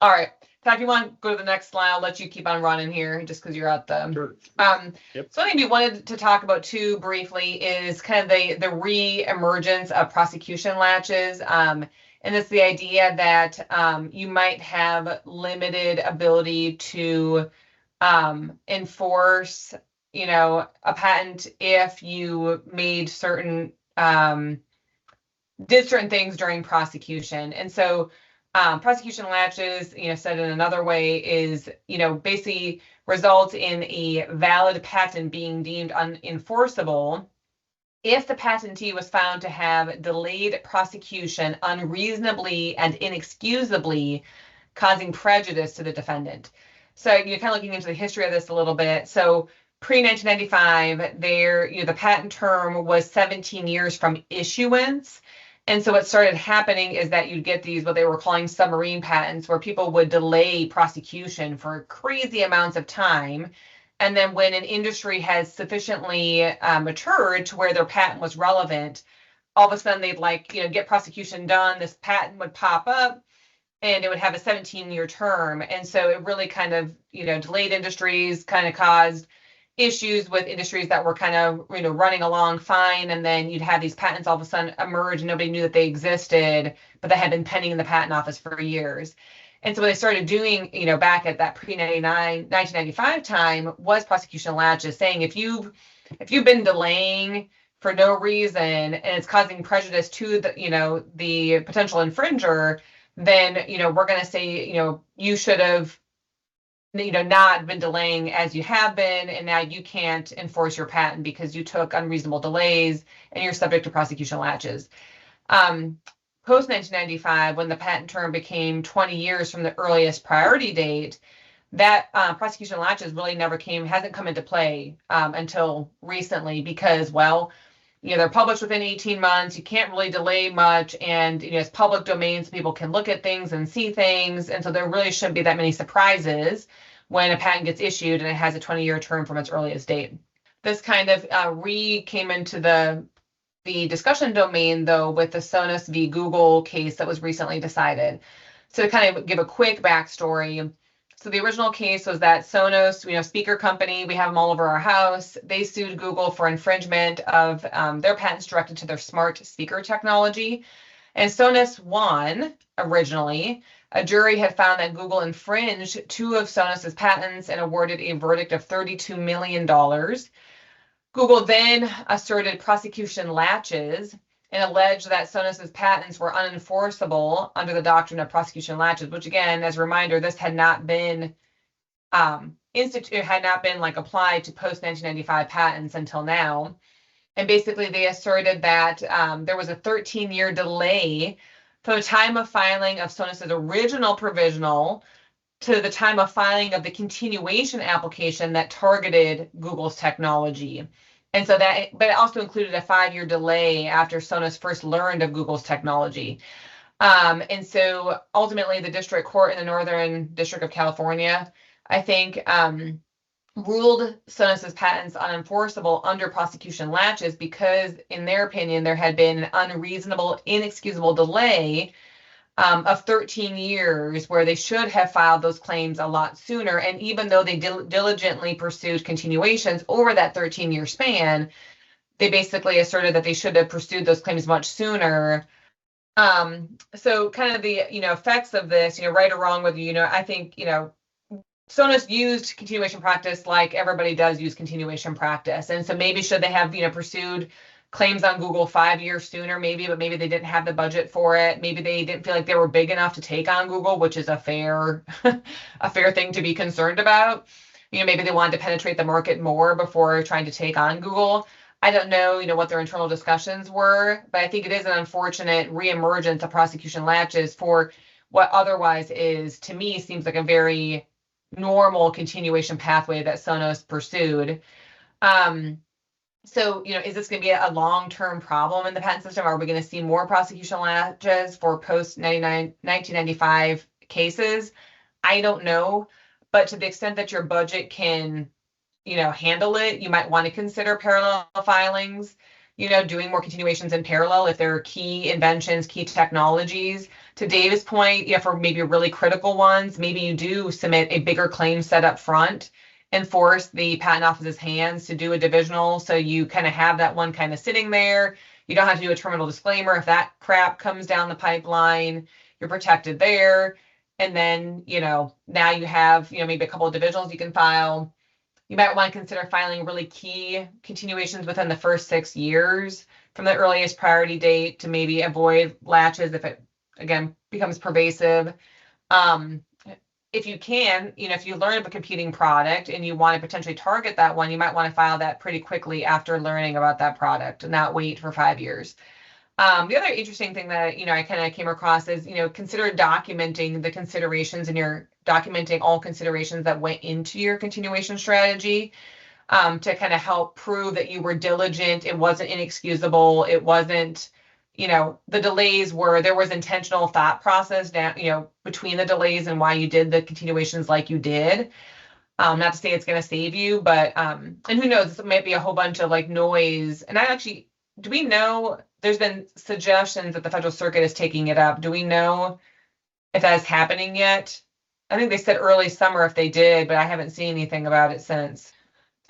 All right. Ty, if you want to go to the next slide, I'll let you keep on running here just because you're at the. Sure. Yep. Something we wanted to talk about too briefly is kind of the re-emergence of prosecution latches. And it's the idea that you might have limited ability to enforce, a patent if you made did certain things during prosecution. And so prosecution latches, said in another way, is, basically results in a valid patent being deemed unenforceable if the patentee was found to have delayed prosecution unreasonably and inexcusably, causing prejudice to the defendant. So you're kind of looking into the history of this a little bit. So pre-1995, the patent term was 17 years from issuance. And so what started happening is that you'd get these, what they were calling submarine patents, where people would delay prosecution for crazy amounts of time. And then when an industry has sufficiently matured to where their patent was relevant, all of a sudden they'd get prosecution done, this patent would pop up, and it would have a 17-year term. And so it really kind of, delayed industries, kind of caused issues with industries that were kind of, running along fine. And then you'd have these patents all of a sudden emerge, and nobody knew that they existed, but they had been pending in the patent office for years. And so what they started doing, back at that pre-1995 time was prosecution latches, saying if you've been delaying for no reason and it's causing prejudice to the potential infringer, then, we're going to say, you should have, not been delaying as you have been, and now you can't enforce your patent because you took unreasonable delays and you're subject to prosecution latches. Post 1995, when the patent term became 20 years from the earliest priority date, that prosecution latches really hasn't come into play until recently because, they're published within 18 months. You can't really delay much. And, it's public domain, so people can look at things and see things. And so there really shouldn't be that many surprises when a patent gets issued and it has a 20-year term from its earliest date. This kind of came into the the discussion domain, though, with the Sonos v. Google case that was recently decided. So to kind of give a quick backstory, so the original case was that Sonos, speaker company, we have them all over our house. They sued Google for infringement of their patents directed to their smart speaker technology. And Sonos won originally. A jury had found that Google infringed 2 of Sonos's patents and awarded a verdict of $32 million. Google then asserted prosecution latches and alleged that Sonos's patents were unenforceable under the doctrine of prosecution latches, which, again, as a reminder, this had not been applied to post-1995 patents until now. And basically, they asserted that there was a 13-year delay from the time of filing of Sonos's original provisional to the time of filing of the continuation application that targeted Google's technology. And so but it also included a 5-year delay after Sonos first learned of Google's technology. And so ultimately, the district court in the Northern District of California, I think, ruled Sonos's patents unenforceable under prosecution latches because, in their opinion, there had been an unreasonable, inexcusable delay of 13 years where they should have filed those claims a lot sooner. And even though they diligently pursued continuations over that 13-year span, they basically asserted that they should have pursued those claims much sooner. So kind of the, effects of this, right or wrong with I think, Sonos used continuation practice like everybody does use continuation practice. And so maybe should they have, pursued claims on Google 5 years sooner, maybe, but maybe they didn't have the budget for it. Maybe they didn't feel like they were big enough to take on Google, which is a fair thing to be concerned about. Maybe they wanted to penetrate the market more before trying to take on Google. I don't know, what their internal discussions were, but I think it is an unfortunate reemergence of prosecution latches for what otherwise is, to me, seems like a very normal continuation pathway that Sonos pursued. So, is this going to be a long-term problem in the patent system? Are we going to see more prosecution latches for post-1995 cases? I don't know. But to the extent that your budget can, handle it, you might want to consider parallel filings, doing more continuations in parallel if there are key inventions, key technologies. To Dave's point, for maybe really critical ones, maybe you do submit a bigger claim set up front and force the patent office's hands to do a divisional. So you kind of have that one kind of sitting there. You don't have to do a terminal disclaimer. If that crap comes down the pipeline, you're protected there. And then, now you have, maybe a couple of divisionals you can file. You might want to consider filing really key continuations within the first 6 years from the earliest priority date to maybe avoid latches if it, again, becomes pervasive. If you can, if you learn of a competing product and you want to potentially target that one, you might want to file that pretty quickly after learning about that product and not wait for 5 years. The other interesting thing that, I kind of came across is, consider documenting the considerations and you're documenting all considerations that went into your continuation strategy to kind of help prove that you were diligent. It wasn't inexcusable. It wasn't, the delays were, there was intentional thought process down, between the delays and why you did the continuations like you did. Not to say it's going to save you, but, and who knows, this might be a whole bunch of like noise. And do we know, there's been suggestions that the Federal Circuit is taking it up. Do we know if that is happening yet? I think they said early summer if they did, but I haven't seen anything about it since.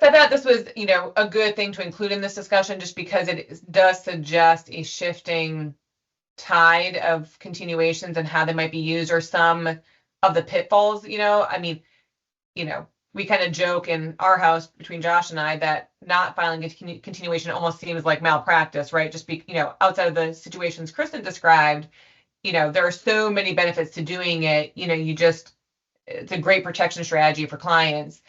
So I thought this was, a good thing to include in this discussion just because it does suggest a shifting tide of continuations and how they might be used or some of the pitfalls, we kind of joke in our house between Josh and I that not filing a continuation almost seems like malpractice, right? Just outside of the situations Kristen described, there are so many benefits to doing it. It's a great protection strategy for clients,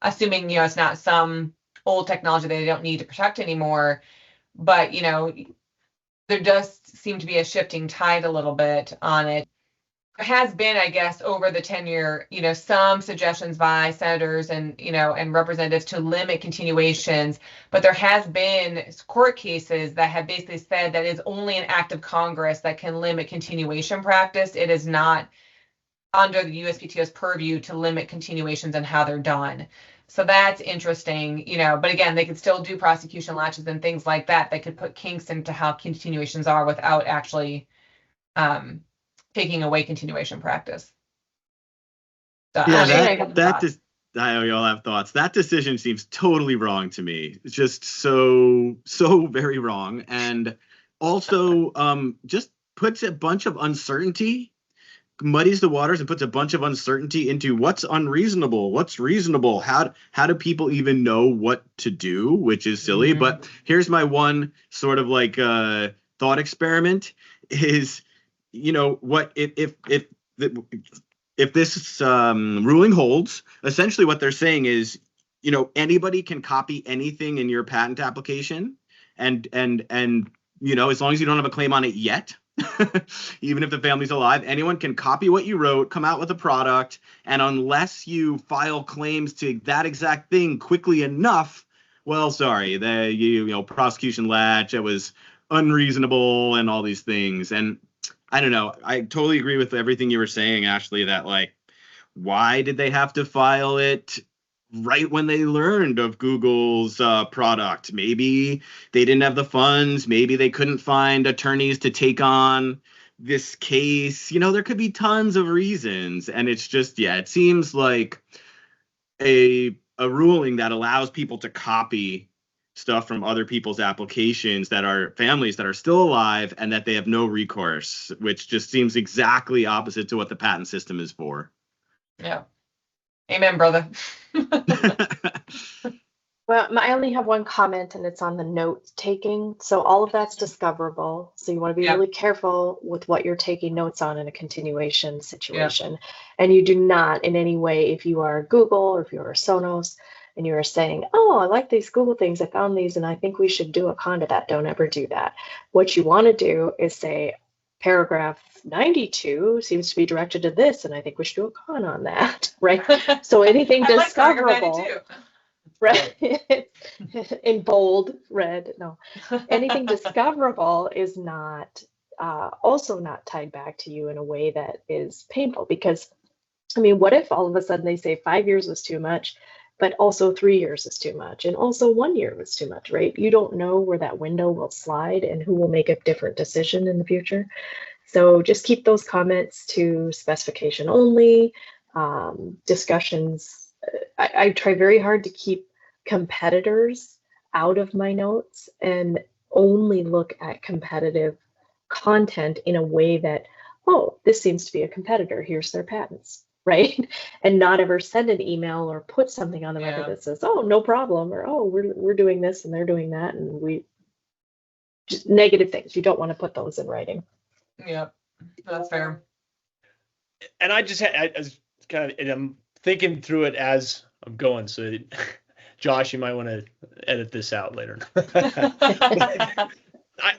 assuming, it's not some old technology that they don't need to protect anymore. But, there does seem to be a shifting tide a little bit on it. There has been, I guess, over the tenure, some suggestions by senators and, and representatives to limit continuations, but there has been court cases that have basically said that it's only an act of Congress that can limit continuation practice. It is not under the USPTO's purview to limit continuations and how they're done. So that's interesting, but again, they could still do prosecution latches and things like that. They could put kinks into how continuations are without actually taking away continuation practice. So, Yeah, I we all have thoughts. That decision seems totally wrong to me. It's just so very wrong. And also just puts a bunch of uncertainty, muddies the waters and puts a bunch of uncertainty into what's unreasonable, what's reasonable, how do people even know what to do, which is silly. Mm-hmm. But here's my one sort of like thought experiment is, what if this ruling holds, essentially what they're saying is, anybody can copy anything in your patent application, and as long as you don't have a claim on it yet, even if the family's alive, anyone can copy what you wrote, come out with a product, and unless you file claims to that exact thing quickly enough, well, sorry, prosecution latch, it was unreasonable and all these things. And I don't know, I totally agree with everything you were saying, Ashley, that like, why did they have to file it right when they learned of Google's product? Maybe they didn't have the funds. Maybe they couldn't find attorneys to take on this case. There could be tons of reasons. And it's just, it seems like a ruling that allows people to copy stuff from other people's applications that are families that are still alive and that they have no recourse, which just seems exactly opposite to what the patent system is for. Yeah. Amen, brother. Well, I only have one comment, and it's on the note taking. So all of that's discoverable. So you want to be really careful with what you're taking notes on in a continuation situation. And you do not in any way, if you are Google or if you're Sonos and you are saying, oh, I like these Google things, I found these, and I think we should do a con to that. Don't ever do that. What you want to do is say, paragraph 92 seems to be directed to this, and I think we should do a con on that, right? So anything discoverable, right? In bold red, no. Anything discoverable is not also not tied back to you in a way that is painful. Because, what if all of a sudden they say 5 years was too much, but also 3 years is too much, and also 1 year was too much, right? You don't know where that window will slide and who will make a different decision in the future. So just keep those comments to specification only. Discussions, I try very hard to keep competitors out of my notes and only look at competitive content in a way that, oh, this seems to be a competitor, here's their patents, right? And not ever send an email or put something on the record that says, oh, no problem, or oh, we're doing this and they're doing that, and we just negative things. You don't want to put those in writing. Yep, that's fair. And I was kind of, and I'm thinking through it as I'm going. So, Josh, you might want to edit this out later.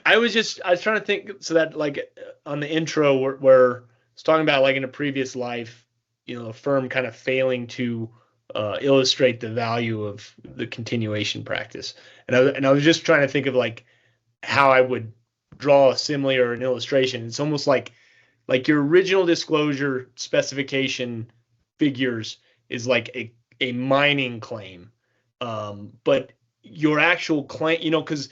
I was trying to think, so that like on the intro where it's talking about like in a previous life, a firm kind of failing to illustrate the value of the continuation practice. And I was just trying to think of like how I would draw a simile or an illustration. It's almost like your original disclosure specification figures is like a mining claim. But your actual claim, because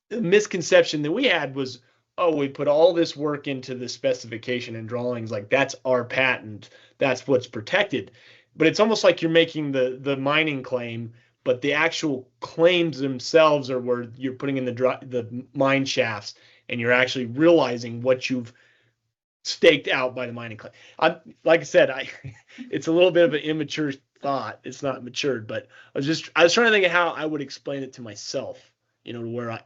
the misconception that we had was, oh, we put all this work into the specification and drawings, like that's our patent, that's what's protected. But it's almost like you're making the mining claim, but the actual claims themselves are where you're putting in the mine shafts, and you're actually realizing what you've staked out by the mining claim. Like I said, it's a little bit of an immature thought. It's not matured, but I was trying to think of how I would explain it to myself, to where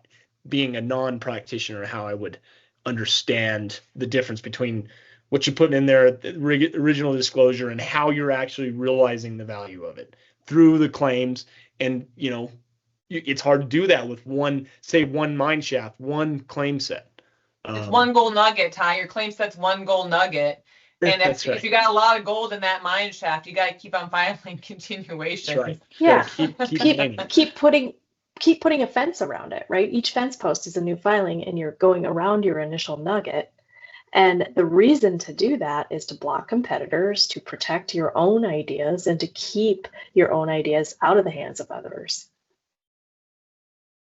being a non-practitioner, how I would understand the difference between what you're putting in there at the original disclosure and how you're actually realizing the value of it through the claims. And, it's hard to do that with one mine shaft, one claim set. It's one gold nugget, Ty. Your claim set's one gold nugget. And if you got a lot of gold in that mine shaft, you got to keep on filing continuation. Right. Yeah. Keep putting a fence around it, right? Each fence post is a new filing, and you're going around your initial nugget. And the reason to do that is to block competitors, to protect your own ideas, and to keep your own ideas out of the hands of others.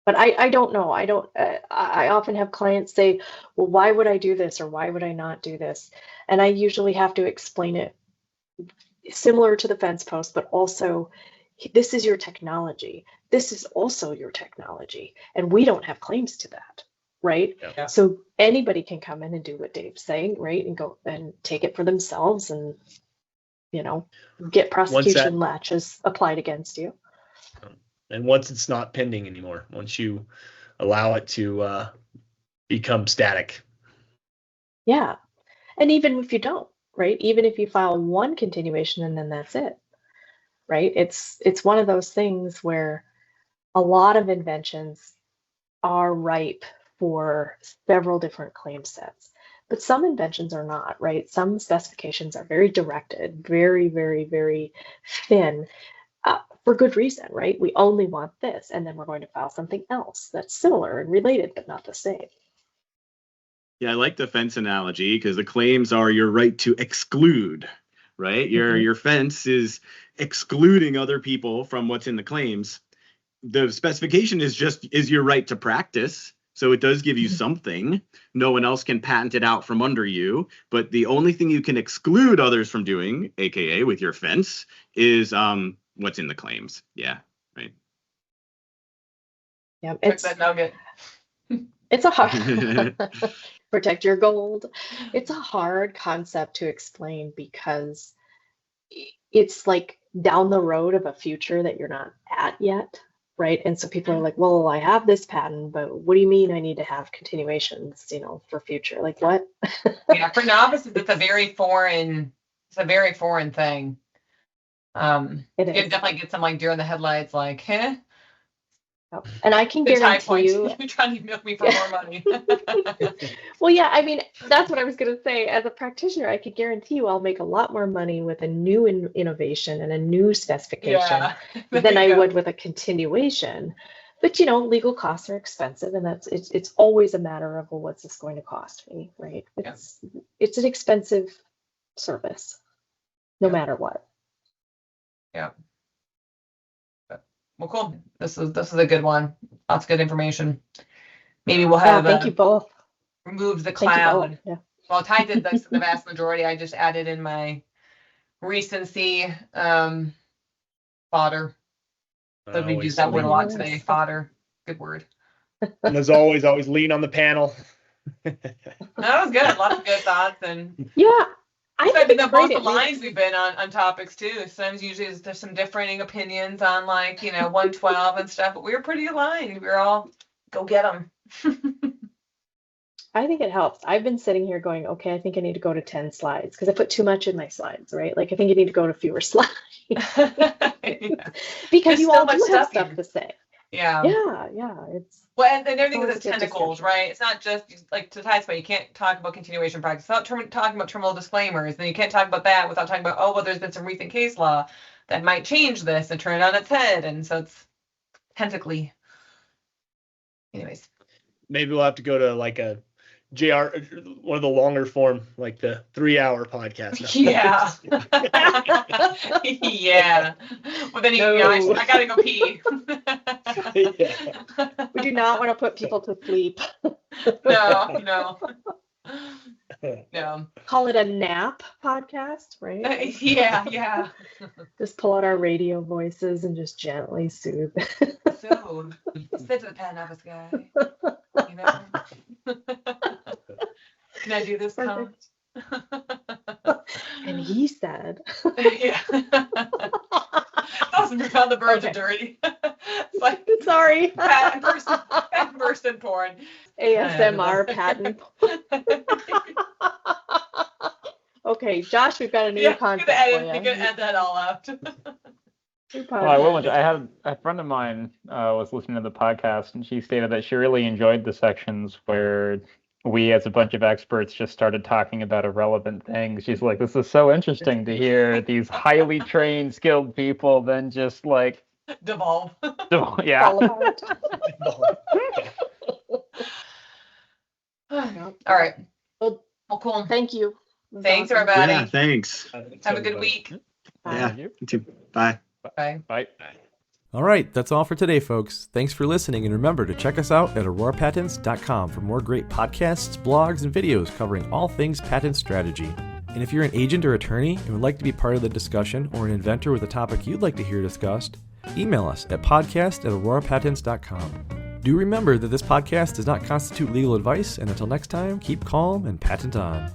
But I don't know. I often have clients say, well, why would I do this or why would I not do this? And I usually have to explain it similar to the fence post, but also this is your technology. This is also your technology. And we don't have claims to that, right? Yeah. So anybody can come in and do what Dave's saying, right? And go and take it for themselves and, get prosecution latches applied against you. And once it's not pending anymore, once you allow it to become static. Yeah. And even if you don't, right? Even if you file one continuation and then that's it, right? It's one of those things where a lot of inventions are ripe for several different claim sets, but some inventions are not, right? Some specifications are very directed, very, very, very thin. For good reason, right? We only want this, and then we're going to file something else that's similar and related, but not the same. Yeah, I like the fence analogy because the claims are your right to exclude, right? Your fence is excluding other people from what's in the claims. The specification is your right to practice. So it does give you something. No one else can patent it out from under you. But the only thing you can exclude others from doing, aka with your fence, is what's in the claims. Yeah, right. Yeah, It's that nugget. It's a hard protect your gold. It's a hard concept to explain because it's like down the road of a future that you're not at yet, right? And so people are like, well, I have this patent, but what do you mean I need to have continuations, for future? Like what? Yeah, for novices, it's a very foreign thing. You can definitely get some like deer in the headlights, like, huh? And I can guarantee you, you're trying to milk me for more money. Well, yeah, I mean, that's what I was going to say. As a practitioner, I could guarantee you I'll make a lot more money with a new innovation and a new specification than I would with a continuation. But legal costs are expensive, and it's always a matter of, well, what's this going to cost me, right? It's an expensive service, no matter what. Yeah. Well, cool. This is a good one. Lots of good information. Maybe we'll have. Thank you both. Remove the cloud. Yeah. Well, Ty did the vast majority. I just added in my recency fodder. So we've used that word a lot today. Fodder. Good word. And as always lean on the panel. That was good. Lots of good thoughts and. Yeah. I think the most aligned we've been on topics too. Sometimes usually there's some differing opinions on 112 and stuff, but we were pretty aligned. We were all go get them. I think it helps. I've been sitting here going, okay, I think I need to go to 10 slides because I put too much in my slides, right? Like I think you need to go to fewer slides because you all do have stuff to say. Yeah. It's and everything is tentacles, right? It's not just like to Ty's point. You can't talk about continuation practice without talking about terminal disclaimers. Then you can't talk about that without talking about there's been some recent case law that might change this and turn it on its head, and so it's tentacly. Anyways, maybe we'll have to go to like a JR, one of the longer form, like the 3-hour podcast. Yeah. Yeah. Well, then I gotta go pee. Yeah. We do not want to put people to sleep. No. Call it a nap podcast, right? Yeah. Just pull out our radio voices and just gently soothe. So, sit to the patent office guy. Can I do this count? And he said. Yeah. Awesome. We found the verge of dirty. It's like, sorry. Patent person porn. ASMR patent. Okay, Josh, we've got a new concept for you. You can edit that all out. I will. I had a friend of mine was listening to the podcast, and she stated that she really enjoyed the sections where we, as a bunch of experts, just started talking about irrelevant things. She's like, "This is so interesting to hear these highly trained, skilled people then just like devolve." Yeah. All right. Well, Oh, cool. Thank you. Thanks, Awesome. everybody. Yeah, thanks. Have a good week. Yeah, Thank you. you too. Bye. Bye. Bye. All right, that's all for today, folks. Thanks for listening, and remember to check us out at aurorapatents.com for more great podcasts, blogs, and videos covering all things patent strategy. And if you're an agent or attorney and would like to be part of the discussion, or an inventor with a topic you'd like to hear discussed, email us at podcast@aurorapatents.com. Do remember that this podcast does not constitute legal advice, and until next time, keep calm and patent on.